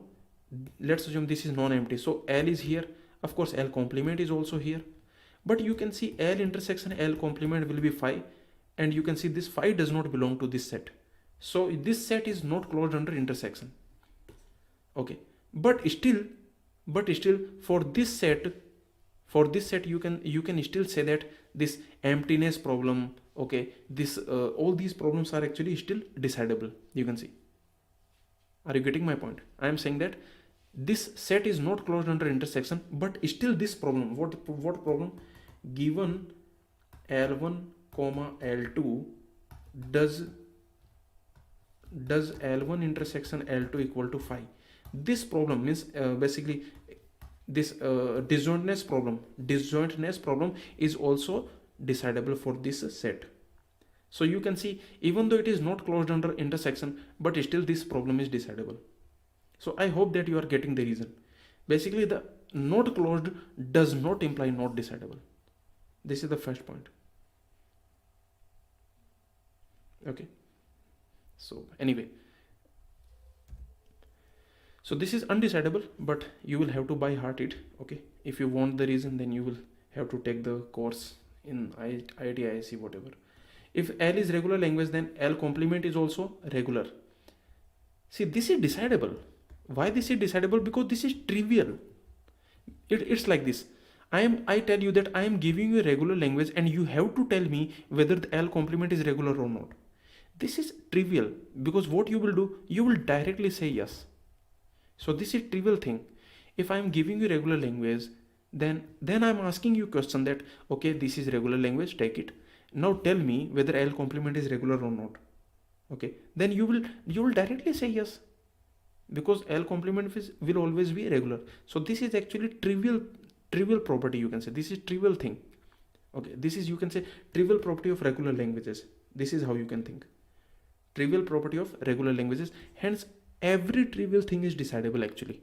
let's assume this is non-empty, so L is here, of course L complement is also here, but you can see L intersection L complement will be phi, and you can see this phi does not belong to this set, so this set is not closed under intersection. Okay, but still for this set you can still say that this emptiness problem, okay, this all these problems are actually still decidable. You can see, are you getting my point? I am saying that this set is not closed under intersection, but still this problem, what problem, given L1 comma L2, does L1 intersection L2 equal to phi? This problem means basically this disjointness problem is also decidable for this set. So you can see, even though it is not closed under intersection, but still this problem is decidable. So I hope that you are getting the reason. Basically, the not closed does not imply not decidable. This is the first point. Okay, so anyway, so this is undecidable, but you will have to by heart it. Okay, if you want the reason, then you will have to take the course in IIT, IISc, whatever. If L is regular language, then L complement is also regular. See, this is decidable. Why this is decidable? Because this is trivial. It's like this. I tell you that I am giving you a regular language, and you have to tell me whether the L complement is regular or not. This is trivial, because what you will do, you will directly say yes. So this is trivial thing. If I am giving you regular language, then I am asking you question that, okay, this is regular language, take it. Now tell me whether L complement is regular or not. Okay, then you will directly say yes, because L complement will always be regular. So this is actually trivial property, you can say. This is trivial thing. Okay, this is, you can say, trivial property of regular languages. This is how you can think. Trivial property of regular languages. Hence, every trivial thing is decidable actually.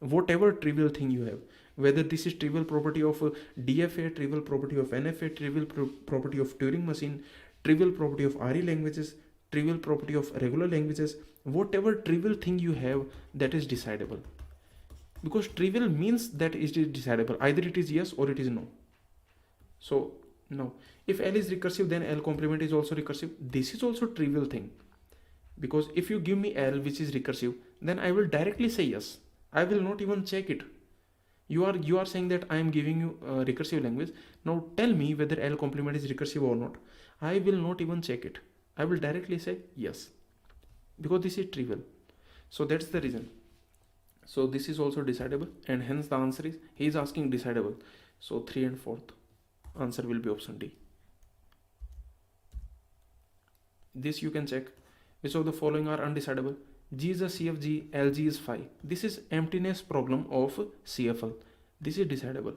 Whatever trivial thing you have, whether this is trivial property of DFA, trivial property of NFA, trivial property of Turing machine, trivial property of RE languages, trivial property of regular languages, whatever trivial thing you have, that is decidable. Because trivial means that it is decidable. Either it is yes or it is no. So now, if L is recursive, then L complement is also recursive. This is also trivial thing. Because if you give me L which is recursive, then I will directly say yes. I will not even check it. You are saying that I am giving you a recursive language. Now tell me whether L complement is recursive or not. I will not even check it. I will directly say yes, because this is trivial. So that's the reason. So this is also decidable, and hence the answer is, he is asking decidable. So 3 and 4th answer will be option D. This you can check. Which of the following are undecidable? G is a CFG, LG is phi. This is emptiness problem of CFL. This is decidable.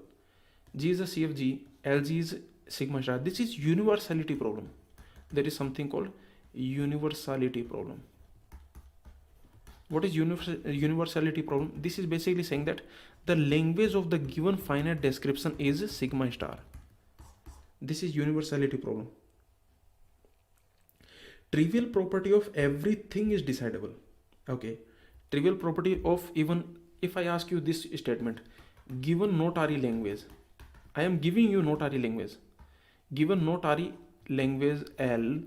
G is a CFG, LG is sigma star. This is universality problem. There is something called universality problem. What is universality problem? This is basically saying that the language of the given finite description is sigma star. This is universality problem. Trivial property of everything is decidable. Okay, trivial property of, even if I ask you this statement, given not-RE language, I am giving you not-RE language, given not-RE language L,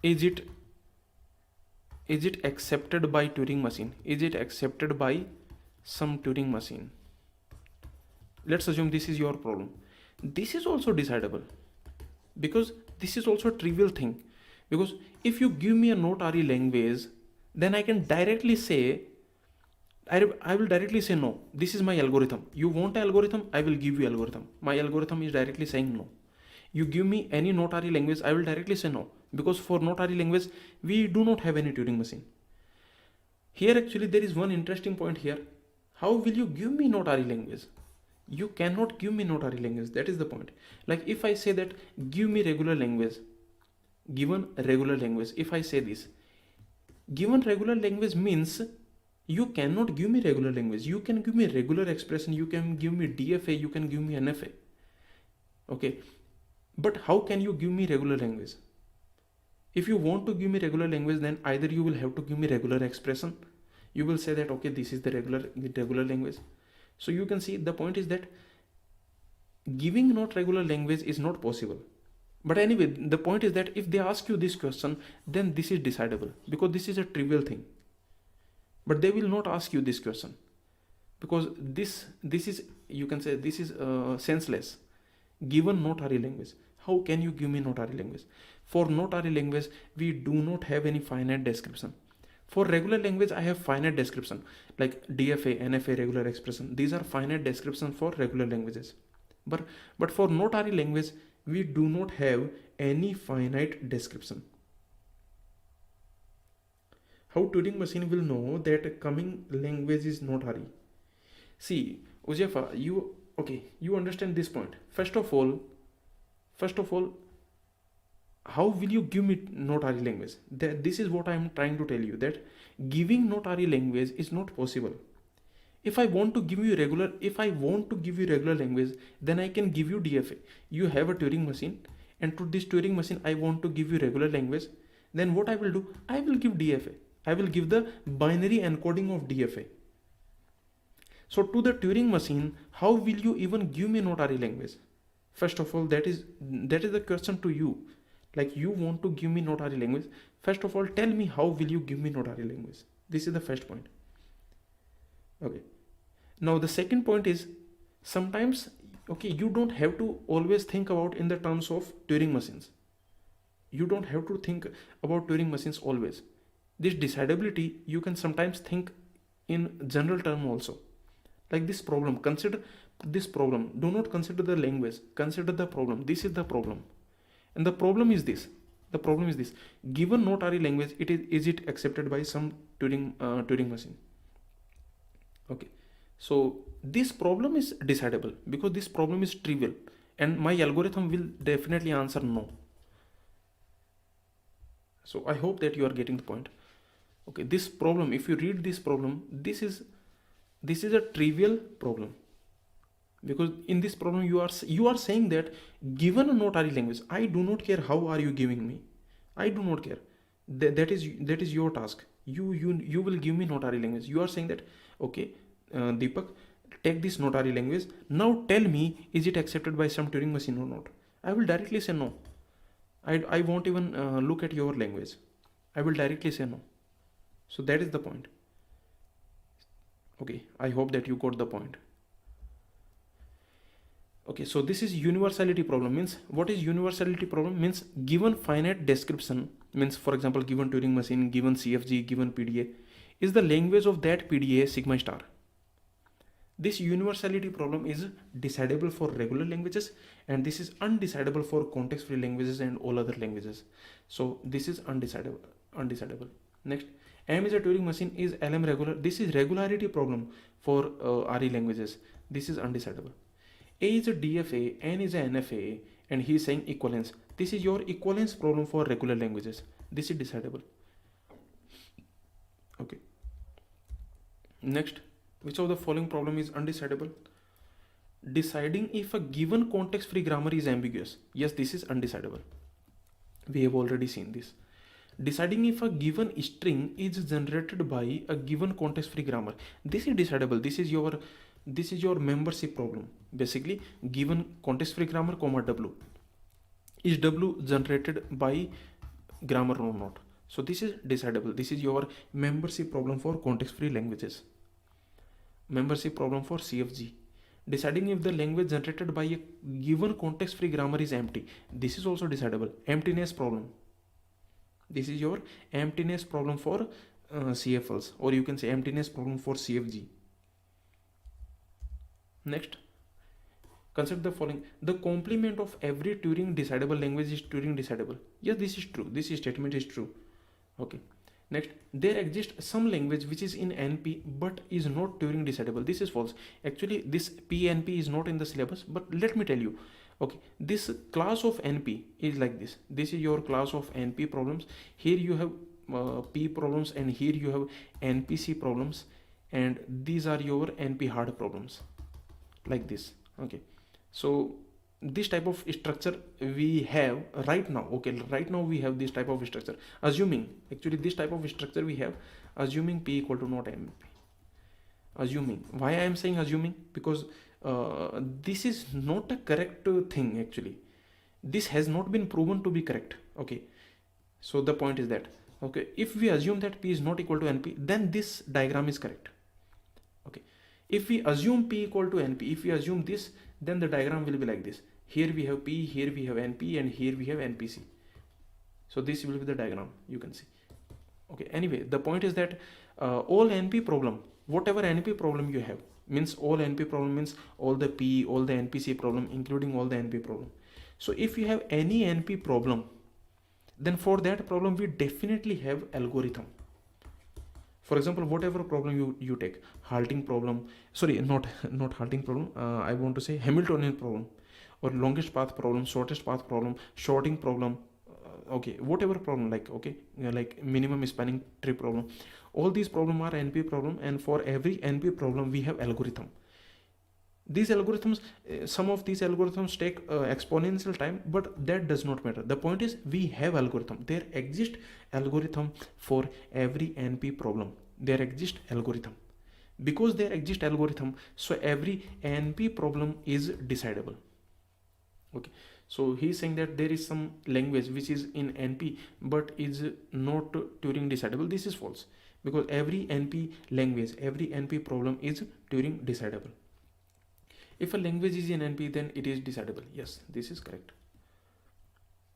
is it accepted by Turing machine? Is it accepted by some Turing machine? Let's assume this is your problem. This is also decidable, because this is also a trivial thing. Because if you give me a not-RE language, then I can directly say, I will directly say no, this is my algorithm. You want an algorithm, I will give you algorithm. My algorithm is directly saying no. You give me any not-RE language, I will directly say no. Because for not-RE language, we do not have any Turing machine. Here actually there is one interesting point here. How will you give me not-RE language? You cannot give me not-RE language. That is the point. Like if I say that give me regular language, given regular language, if I say this, given regular language means you cannot give me regular language. You can give me regular expression, you can give me DFA, you can give me NFA. Okay, but how can you give me regular language? If you want to give me regular language, then either you will have to give me regular expression. You will say that okay, this is the regular language. So you can see the point is that giving not regular language is not possible. But anyway, the point is that if they ask you this question, then this is decidable, because this is a trivial thing. But they will not ask you this question, because this is, you can say, this is senseless. Given not-RE language, how can you give me not-RE language? For not-RE language, we do not have any finite description. For regular language, I have finite description, like DFA, NFA, regular expression. These are finite description for regular languages. But for not-RE language, we do not have any finite description. How Turing machine will know that coming language is not-RE? See, Uzefa, you understand this point. First of all, how will you give me not-RE language? This is what I am trying to tell you, that giving not-RE language is not possible. If I want to give you regular language, then I can give you DFA. You have a Turing machine, and to this Turing machine, I want to give you regular language. Then what I will do? I will give DFA. I will give the binary encoding of DFA. So to the Turing machine, how will you even give me not-RE language? First of all, that is the question to you. Like, you want to give me not-RE language. First of all, tell me how will you give me not-RE language? This is the first point. Okay. Now the second point is, sometimes, okay, you don't have to always think about in the terms of Turing machines. You don't have to think about Turing machines always. This decidability, you can sometimes think in general term also. Like this problem, consider this problem. Do not consider the language, consider the problem. This is the problem. And the problem is this. The problem is this. Given not-RE language, is it accepted by some Turing machine? Okay. So this problem is decidable, because this problem is trivial, and my algorithm will definitely answer no. So I hope that you are getting the point. Okay, this problem, if you read this problem, this is a trivial problem, because in this problem you are saying that given a not-RE language, I do not care how are you giving me, I do not care. That is your task. You will give me not-RE language. You are saying that okay, Deepak, take this not-RE language. Now tell me, is it accepted by some Turing machine or not? I will directly say no. I won't even look at your language. I will directly say no. So that is the point. Okay, I hope that you got the point. Okay, so this is universality problem. Means, what is universality problem? Means, given finite description, means for example, given Turing machine, given CFG, given PDA, is the language of that PDA sigma star. This universality problem is decidable for regular languages, and this is undecidable for context free languages and all other languages. So this is undecidable. Next, M is a Turing machine, is LM regular? This is regularity problem for RE languages. This is undecidable. A is a DFA, N is a NFA, and he is saying equivalence. This is your equivalence problem for regular languages. This is decidable. Okay. Next, which of the following problem is undecidable? Deciding if a given context-free grammar is ambiguous. Yes, this is undecidable. We have already seen this. Deciding if a given string is generated by a given context-free grammar. This is decidable. This is your membership problem. Basically, given context-free grammar, comma W. Is W generated by grammar or not? So this is decidable. This is your membership problem for context-free languages. Membership problem for CFG. Deciding if the language generated by a given context-free grammar is empty. This is also decidable. Emptiness problem. This is your emptiness problem for CFLs, or you can say emptiness problem for CFG. Next, consider the following. The complement of every Turing decidable language is Turing decidable. Yes, this is true. This statement is true. Okay. Next, there exists some language which is in NP but is not Turing decidable. This is false. Actually, this PNP is not in the syllabus, but let me tell you. Okay, this class of NP is like this. This is your class of NP problems. Here you have P problems, and here you have NPC problems, and these are your NP hard problems, like this. Okay, so this type of structure we have right now. Okay, right now we have this type of structure, assuming, actually this type of structure we have, assuming P equal to not NP. Assuming. Why I am saying assuming? Because this is not a correct thing. Actually, this has not been proven to be correct. Okay, so the point is that, okay, if we assume that P is not equal to NP, then this diagram is correct. Okay, if we assume P equal to NP, if we assume this, then the diagram will be like this. Here we have P, here we have NP, and here we have NPC. So this will be the diagram, you can see. Okay, anyway, the point is that all NP problem, whatever NP problem you have, means all NP problem means all the P, all the NPC problem, including all the NP problem. So if you have any NP problem, then for that problem we definitely have algorithm. For example, whatever problem you take, halting problem, sorry, not halting problem, I want to say Hamiltonian problem, or longest path problem, shortest path problem, sorting problem, okay, whatever problem, like, okay, like minimum spanning tree problem, all these problems are NP problem, and for every NP problem we have algorithm. These algorithms, some of these algorithms take exponential time, but that does not matter. The point is we have algorithm. There exists algorithm for every NP problem. There exists algorithm. Because there exists algorithm, so every NP problem is decidable. Okay, so he's saying that there is some language which is in NP but is not Turing decidable. This is false, because every NP language, every NP problem is Turing decidable. If a language is in NP, then it is decidable. Yes, this is correct.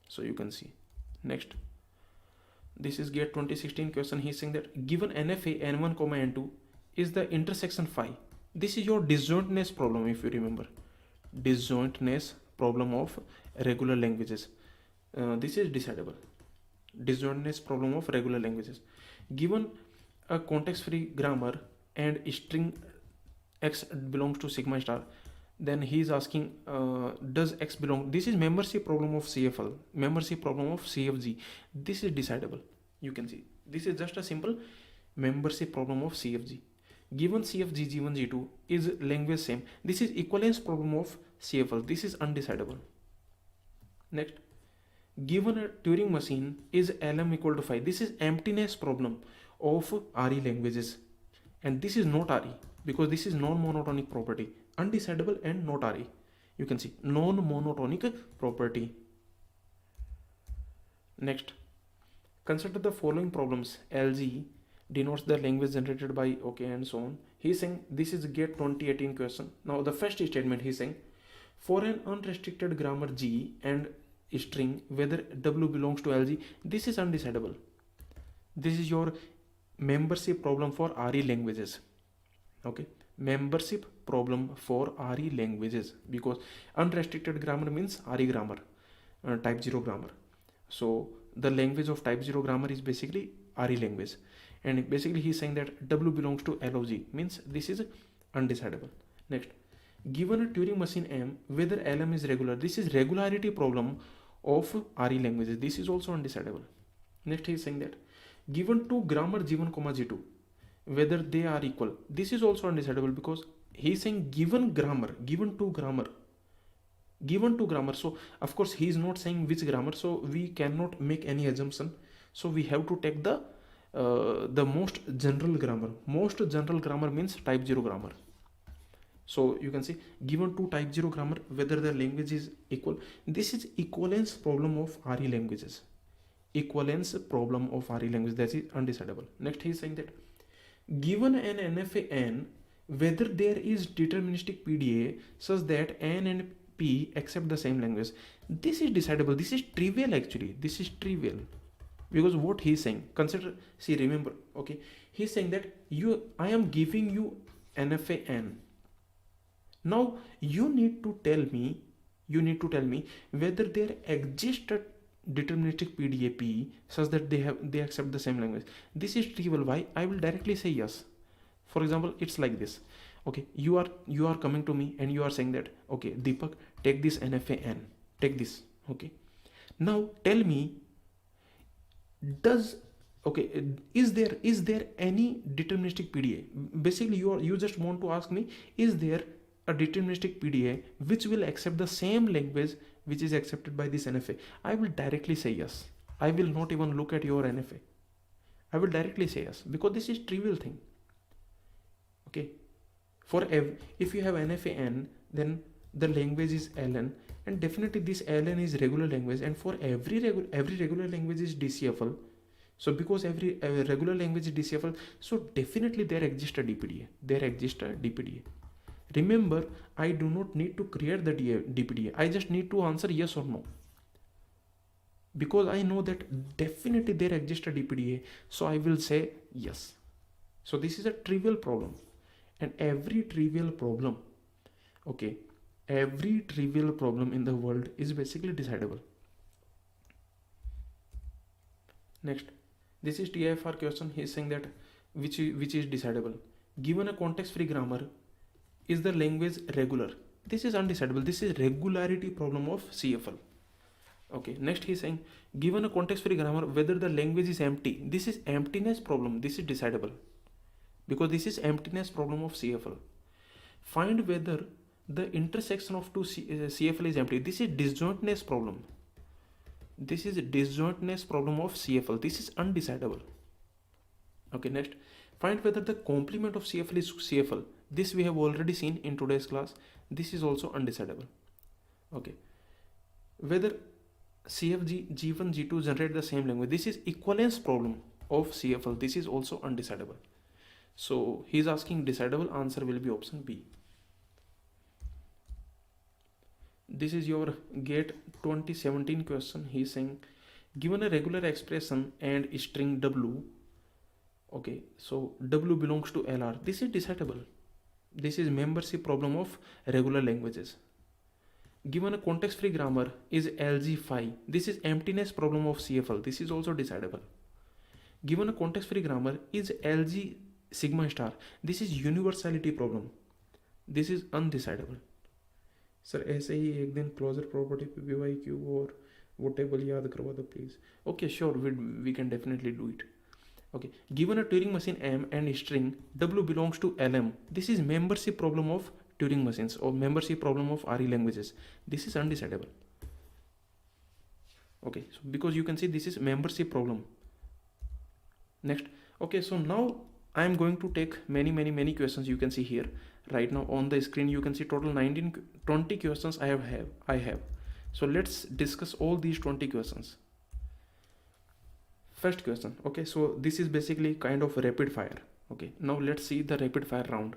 So you can see. Next, this is GATE 2016 question. He's saying that given NFA N1, N2 is the intersection phi. This is your disjointness problem, if you remember. Disjointness problem of regular languages. This is decidable. Disjointness problem of regular languages. Given a context-free grammar and string X belongs to sigma star, then he is asking, does X belong? This is membership problem of CFL, membership problem of CFG. This is decidable. You can see this is just a simple membership problem of CFG. Given CFG G1 G2 is language same. This is equivalence problem of CFL. This is undecidable. Next, given a Turing machine is LM equal to 5. This is emptiness problem of RE languages, and this is not RE, because this is non-monotonic property, undecidable and not RE. You can see non-monotonic property. Next, consider the following problems. LG denotes the language generated by, okay, and so on. He's saying this is GATE 2018 question. Now the first statement he's saying, for an unrestricted grammar G and string whether W belongs to LG, this is undecidable. This is your membership problem for RE languages. Okay, membership problem for RE languages, because unrestricted grammar means RE grammar, type 0 grammar. So the language of type 0 grammar is basically RE language, and basically he's saying that W belongs to LOG, means this is undecidable. Next, given a Turing machine M, whether LM is regular, this is regularity problem of RE languages, this is also undecidable. Next, he is saying that given two grammar G1, G2, whether they are equal, this is also undecidable, because he is saying given two grammar. So of course he is not saying which grammar, so we cannot make any assumption. So we have to take the most general grammar. Most general grammar means type 0 grammar. So you can see, given two type 0 grammar, whether the language is equal, this is equivalence problem of RE languages. Equivalence problem of RE language, that is undecidable. Next, he is saying that given an NFA N, whether there is deterministic PDA such that N and P accept the same language, this is decidable. This is trivial actually. This is trivial, because what he is saying, consider, see, remember, okay, he is saying that I am giving you NFA N. Now you need to tell me whether there exists a deterministic PDA such that they accept the same language. This is trivial. Why? I will directly say yes. For example, it's like this. Okay, you are coming to me and you are saying that, okay, Deepak, take this NFA N, take this. Okay, now tell me, is there any deterministic PDA? Basically, you just want to ask me, is there a deterministic PDA which will accept the same language which is accepted by this NFA? I will directly say yes. I will not even look at your NFA. I will directly say yes, because this is trivial thing. Okay, if you have NFA N, then the language is LN, and definitely this LN is regular language, and for every regular language is DCFL. So because every regular language is DCFL, so definitely there exists a DPDA. Remember, I do not need to create the DPDA. I just need to answer yes or no, because I know that definitely there exists a DPDA, so I will say yes. So this is a trivial problem, and every trivial problem in the world is basically decidable. Next, this is TIFR question. He is saying that which is decidable. Given a context-free grammar, is the language regular? This is undecidable. This is regularity problem of CFL. Okay, next he is saying, given a context-free grammar, whether the language is empty. This is emptiness problem. This is decidable, because this is emptiness problem of CFL. Find whether the intersection of two CFL is empty. This is disjointness problem. This is disjointness problem of CFL. This is undecidable. Okay, next, find whether the complement of CFL is CFL. This we have already seen in today's class. This is also undecidable. Okay, whether CFG, G1, G2 generate the same language. This is equivalence problem of CFL. This is also undecidable. So he is asking decidable, answer will be option B. This is your GATE 2017 question. He is saying, given a regular expression and string W, okay, so W belongs to LR. This is decidable. This is membership problem of regular languages. Given a context-free grammar is LG phi. This is emptiness problem of CFL. This is also decidable. Given a context-free grammar is LG sigma star. This is universality problem. This is undecidable. Sir ऐसे ही एक दिन closure property पे BY cube और वो table याद करवा दो please. Okay, sure, we can definitely do it. Okay, given a Turing machine M and string W belongs to LM. This is membership problem of Turing machines or membership problem of RE languages. This is undecidable. Okay, so because you can see this is membership problem. Next, okay, so now I am going to take many questions. You can see here right now on the screen. You can see total 20 questions I have. So let's discuss all these 20 questions. First question. Okay, so this is basically kind of rapid fire. Okay, now let's see the rapid fire round.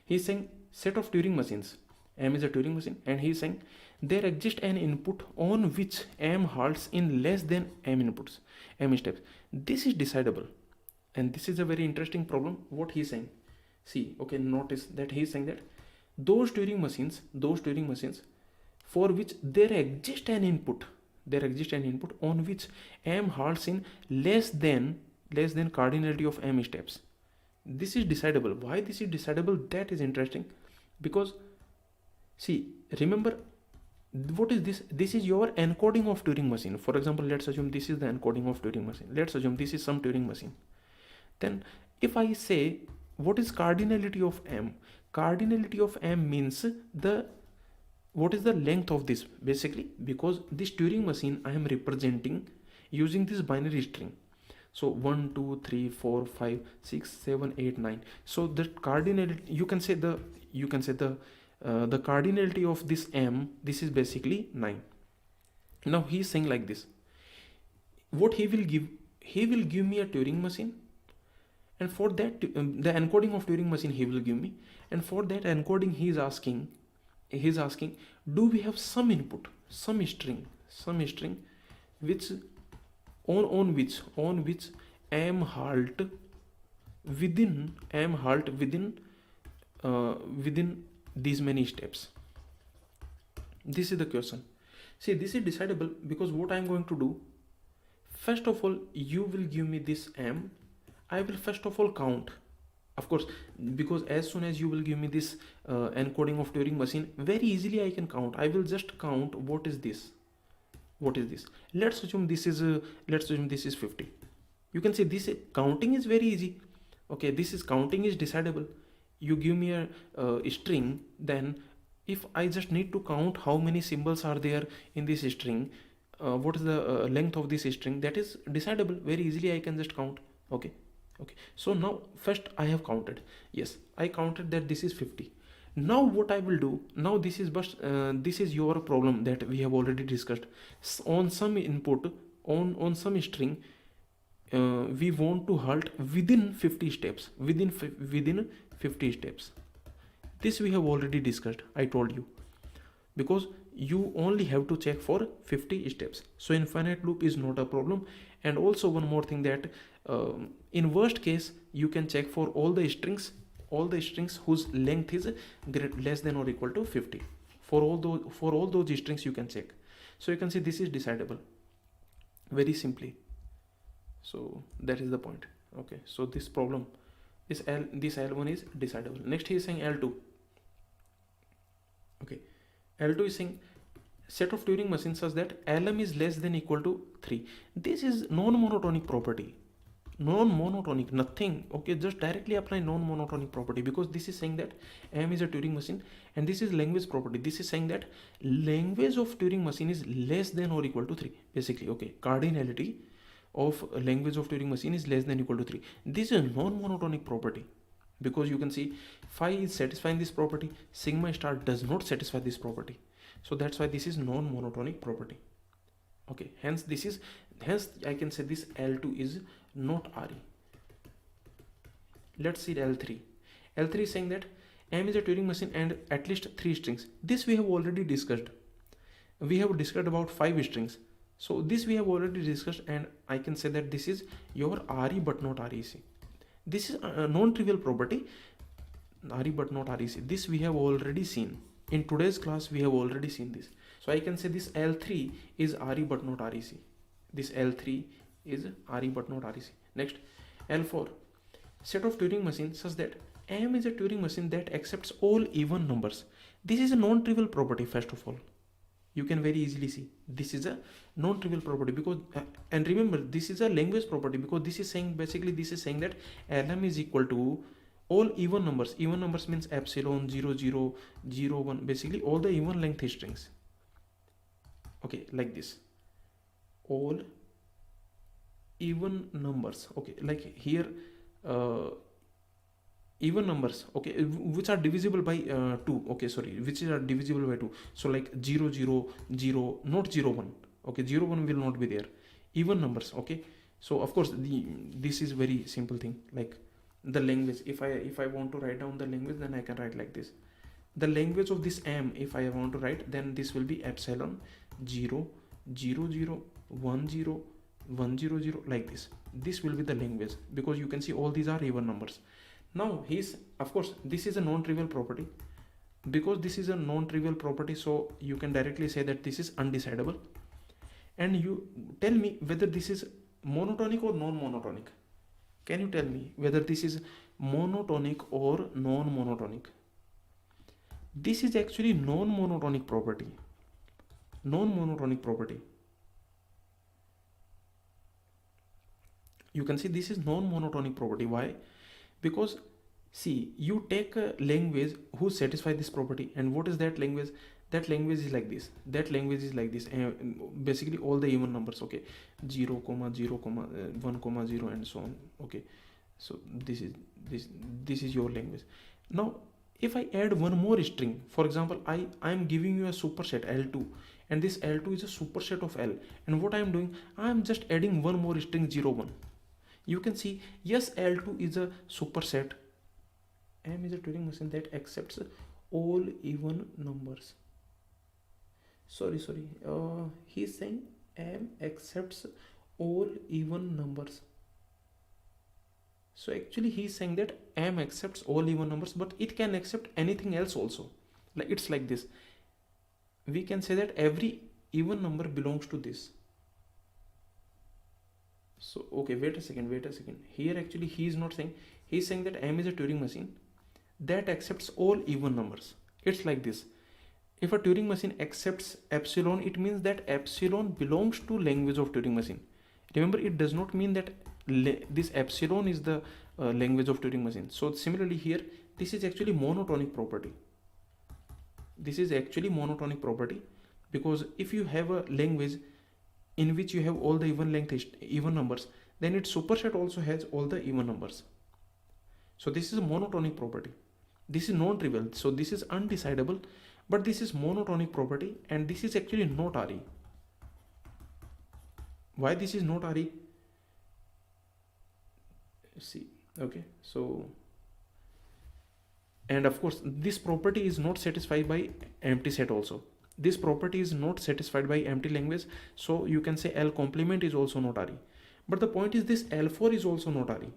He's saying set of Turing machines. M is a Turing machine, and he's saying there exists an input on which M halts in less than M inputs, M steps. This is decidable. And this is a very interesting problem. What he's saying, see, okay, notice that he's saying that those Turing machines for which there exists an input, on which m halts in less than cardinality of m steps. This is decidable. Why this is decidable? That is interesting, because see, remember, what is this? This is your encoding of Turing machine. For example, let's assume this is the encoding of Turing machine. Let's assume this is some Turing machine. Then if I say what is cardinality of m, cardinality of m means what is the length of this, basically, because this Turing machine I am representing using this binary string. So 1 2 3 4 5 6 7 8 9. So the cardinality, you can say the cardinality of this m, this is basically 9. Now he is saying like this, what he will give me a Turing machine, and for that the encoding of Turing machine he will give me, and for that encoding he is asking, do we have some input, some string which on which m halt within these many steps. This is the question. See, this is decidable, because what I am going to do, first of all, you will give me this m, I will first of all count, of course, because as soon as you will give me this encoding of Turing machine, very easily I can count. I will just count what is this. Let's assume this is 50. You can say this counting is very easy. Okay, this is counting is decidable. You give me a string, then if I just need to count how many symbols are there in this string, what is the length of this string, that is decidable. Very easily I can just count. Okay, so now first I have counted. Yes, I counted that this is 50. Now what I will do, now this is your problem that we have already discussed. On some input, on some string, we want to halt within 50 steps, within 50 steps. This we have already discussed, I told you, because you only have to check for 50 steps. So infinite loop is not a problem. And also one more thing, that in worst case you can check for all the strings whose length is less than or equal to 50. For all those strings you can check. So you can see this is decidable very simply. So that is the point. Okay, so this problem, this L1 is decidable. Next he is saying L2. Okay, L2 is saying set of Turing machines such that Lm is less than equal to 3. This is non-monotonic property. Non-monotonic, nothing. Okay, just directly apply non-monotonic property, because this is saying that M is a Turing machine, and this is language property. This is saying that language of Turing machine is less than or equal to 3. Basically, okay, cardinality of language of Turing machine is less than equal to 3. This is a non-monotonic property, because you can see phi is satisfying this property, sigma star does not satisfy this property. So that's why this is non-monotonic property. Okay, hence I can say this L2 is not RE. Let's see L3. L3 is saying that M is a Turing machine and at least 3 strings. This we have already discussed. We have discussed about 5 strings. So this we have already discussed, and I can say that this is your RE but not REC. This is a non-trivial property, RE but not REC. This we have already seen. In today's class we have already seen this. So I can say this L3 is RE but not REC. This L3 is RE but not REC. Next, L4. Set of Turing machines such that M is a Turing machine that accepts all even numbers. This is a non-trivial property. First of all, you can very easily see this is a non-trivial property, because and remember, this is a language property, because this is saying that Lm is equal to all even numbers. Even numbers means epsilon, 0 0 0 1, basically all the even length strings. Okay, like this, all even numbers. Okay, like here even numbers, okay, which are divisible by 2. Okay, sorry, which are divisible by 2. So like 0 0 0, not 0 1. Okay, 0 1 will not be there. Even numbers. Okay, so of course this is very simple thing, like the language. If I want to write down the language, then I can write like this. The language of this M, if I want to write, then this will be epsilon 0 0 0 1 0 100 like this. This will be the language, because you can see all these are even numbers. Now of course this is a non-trivial property. Because this is a non-trivial property, so you can directly say that this is undecidable. And you tell me whether this is monotonic or non-monotonic. Can you tell me whether this is monotonic or non-monotonic? This is actually non-monotonic property. Non-monotonic property. You can see this is non-monotonic property. Why? Because see, you take a language who satisfy this property, and what is that language? That language is like this. That language is like this. Basically all the even numbers. Okay, 0, 0, 1, 0, and so on. Okay, so this is your language. Now if I add one more string, for example, I am giving you a superset L2, and this L2 is a superset of L, and what I am doing, I am just adding one more string 0, 1. You can see, yes, L2 is a superset. M is a Turing machine that accepts all even numbers. Sorry, he's saying M accepts all even numbers. So actually he's saying that M accepts all even numbers, but it can accept anything else also. Like it's like this. We can say that every even number belongs to this. So okay, wait a second. Here actually he is not saying, he's saying that M is a Turing machine that accepts all even numbers. It's like this. If a Turing machine accepts epsilon, it means that epsilon belongs to language of Turing machine. Remember, it does not mean that this epsilon is the language of Turing machine. So similarly here, this is actually monotonic property. This is actually monotonic property, because if you have a language in which you have all the even numbers, then its superset also has all the even numbers. So this is a monotonic property. This is non-trivial, so this is undecidable, but this is monotonic property, and this is actually not RE. Why this is not RE? See, okay, so, and of course this property is not satisfied by empty set also. This property is not satisfied by empty language, so you can say L complement is also not RE. But the point is, this L4 is also not RE.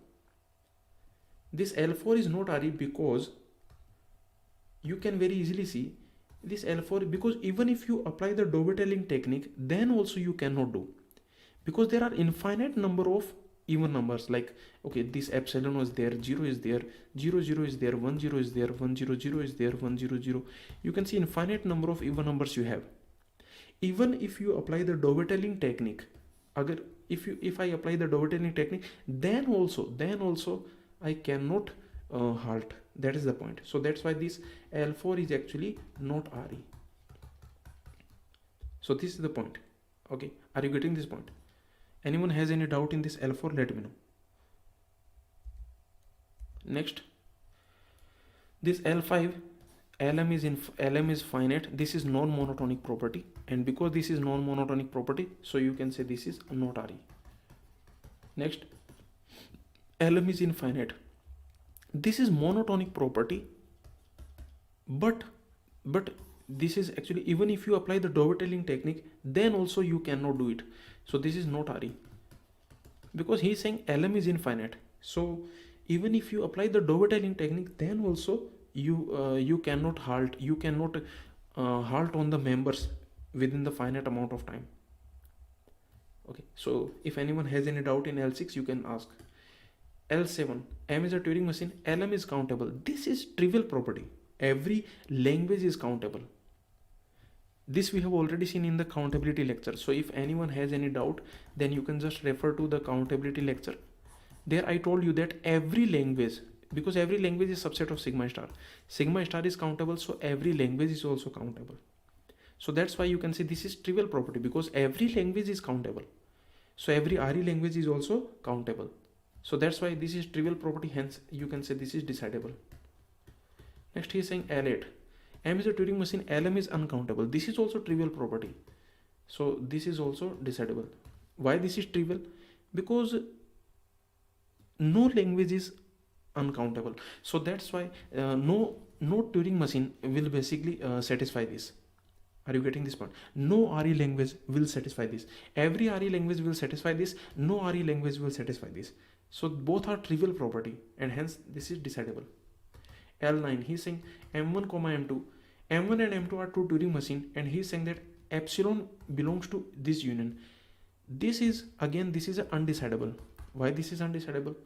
This L4 is not RE because you can very easily see this L4, because even if you apply the Dovetailing technique, then also you cannot do, because there are infinite number of even numbers. Like, okay, this epsilon was there, 0 is there, 0, 0 is there, 1, 0 is there, 1, 0, 0 is there, 1, 0, 0. You can see infinite number of even numbers you have. Even if you apply the Dovetailing technique, if I apply the Dovetailing technique, then also I cannot halt. That is the point. So that's why this L4 is actually not RE. So this is the point. Okay, are you getting this point? Anyone has any doubt in this L4? Let me know. Next, this L5, LM is finite. This is non-monotonic property, and because this is non-monotonic property, so you can say this is not RE. Next, LM is infinite. This is monotonic property, but this is actually, even if you apply the Dovetailing technique, then also you cannot do it. So this is not RE, because he is saying LM is infinite. So even if you apply the Dovetailing technique, then also you cannot halt. You cannot halt on the members within the finite amount of time. Okay, so if anyone has any doubt in L6, you can ask. L7, M is a Turing machine, LM is countable. This is trivial property. Every language is countable. This we have already seen in the countability lecture. So if anyone has any doubt, then you can just refer to the countability lecture. There I told you that every language, because every language is subset of sigma star. Sigma star is countable, so every language is also countable. So that's why you can say this is trivial property, because every language is countable. So every RE language is also countable. So that's why this is trivial property, hence you can say this is decidable. Next he is saying L8. M is a Turing machine, LM is uncountable. This is also trivial property. So this is also decidable. Why this is trivial? Because no language is uncountable. So that's why no Turing machine will basically satisfy this. Are you getting this point? No RE language will satisfy this. Every RE language will satisfy this. No RE language will satisfy this. So both are trivial property, and hence this is decidable. L9, he's saying M1 comma M2. M1 and M2 are two Turing machine, and he's saying that epsilon belongs to this union. This is again, this is a undecidable. Why this is undecidable?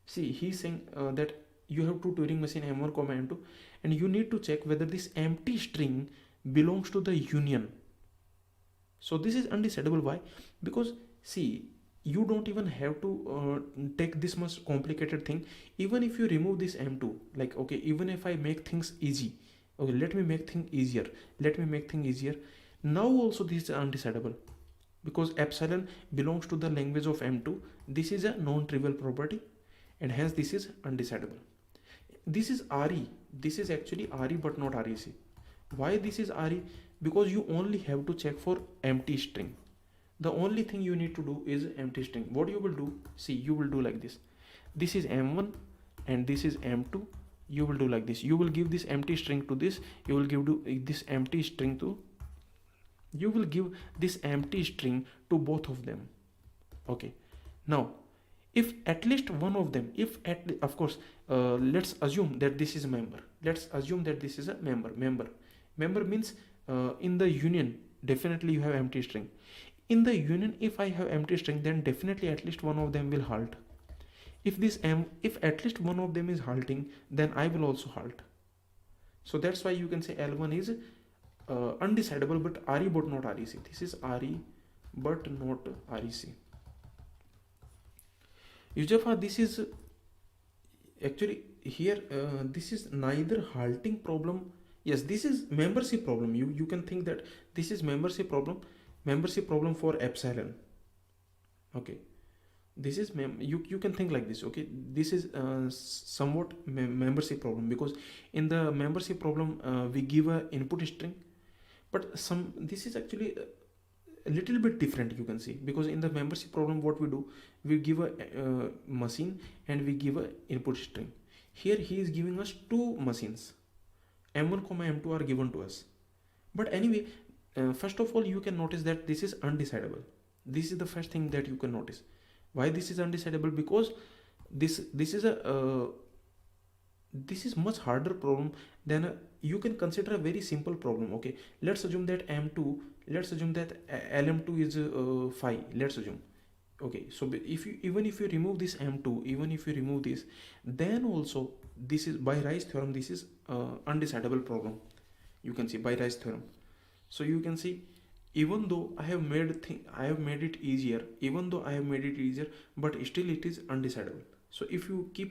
See, he's saying that you have two Turing machine M1 comma M2, and you need to check whether this empty string belongs to the union. So this is undecidable. Why? Because see, you don't even have to take this much complicated thing. Even if you remove this M2, like okay, even if I make things easy, okay, let me make things easier. Let me make things easier. Now also this is undecidable because epsilon belongs to the language of M2. This is a non-trivial property, and hence this is undecidable. This is RE. This is actually RE but not REC. Why this is RE? Because you only have to check for empty string. The only thing you need to do is empty string. What you will do, see, you will do like this. This is M1 and this is M2. You will do like this. You will give this empty string to this. You will give this empty string to, you will give this empty string to both of them. Okay. Now, if at least one of them, of course, let's assume that this is a member. Let's assume that this is a member means in the union definitely you have empty string. In the union, if I have empty string, then definitely at least one of them will halt. If at least one of them is halting, then I will also halt. So that's why you can say L1 is undecidable but RE but not REC. This is RE but not REC. Ujafa, this is actually here, this is neither halting problem. Yes, this is membership problem. You can think that this is membership problem for epsilon. Okay, this is you can think like this. Okay, this is somewhat membership problem, because in the membership problem we give a input string, but this is actually a little bit different, you can see, because in the membership problem what we do, we give a machine and we give a input string. Here he is giving us two machines, M1 comma M2 are given to us. But anyway, first of all, you can notice that this is undecidable. This is the first thing that you can notice. Why this is undecidable? Because this is much harder problem than you can consider a very simple problem. Okay, let's assume that M2, let's assume that LM2 is 5. Let's assume. Okay, so even if you remove this M2, even if you remove this, then also this is by Rice theorem, this is undecidable problem. You can see by Rice theorem. So you can see, even though I have made it easier, but still it is undecidable. So if you keep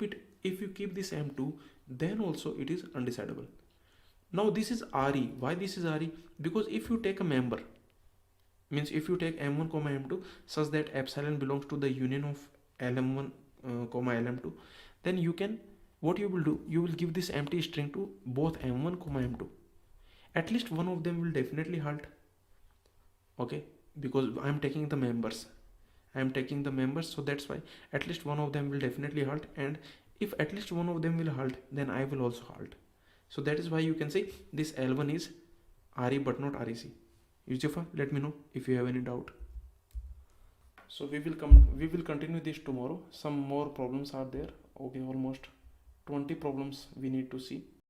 this M2, then also it is undecidable. Now this is RE. Why this is RE? Because if you take a member, means if you take M1 comma M2 such that epsilon belongs to the union of LM1 comma LM2, then what you will do, you will give this empty string to both M1 comma M2. At least one of them will definitely halt. Okay, because I am taking the members, so that's why at least one of them will definitely halt, and if at least one of them will halt, then I will also halt. So that is why you can say this L1 is RE but not REC. Yusufa, let me know if you have any doubt. So we will continue this tomorrow. Some more problems are there. Okay, almost 20 problems we need to see.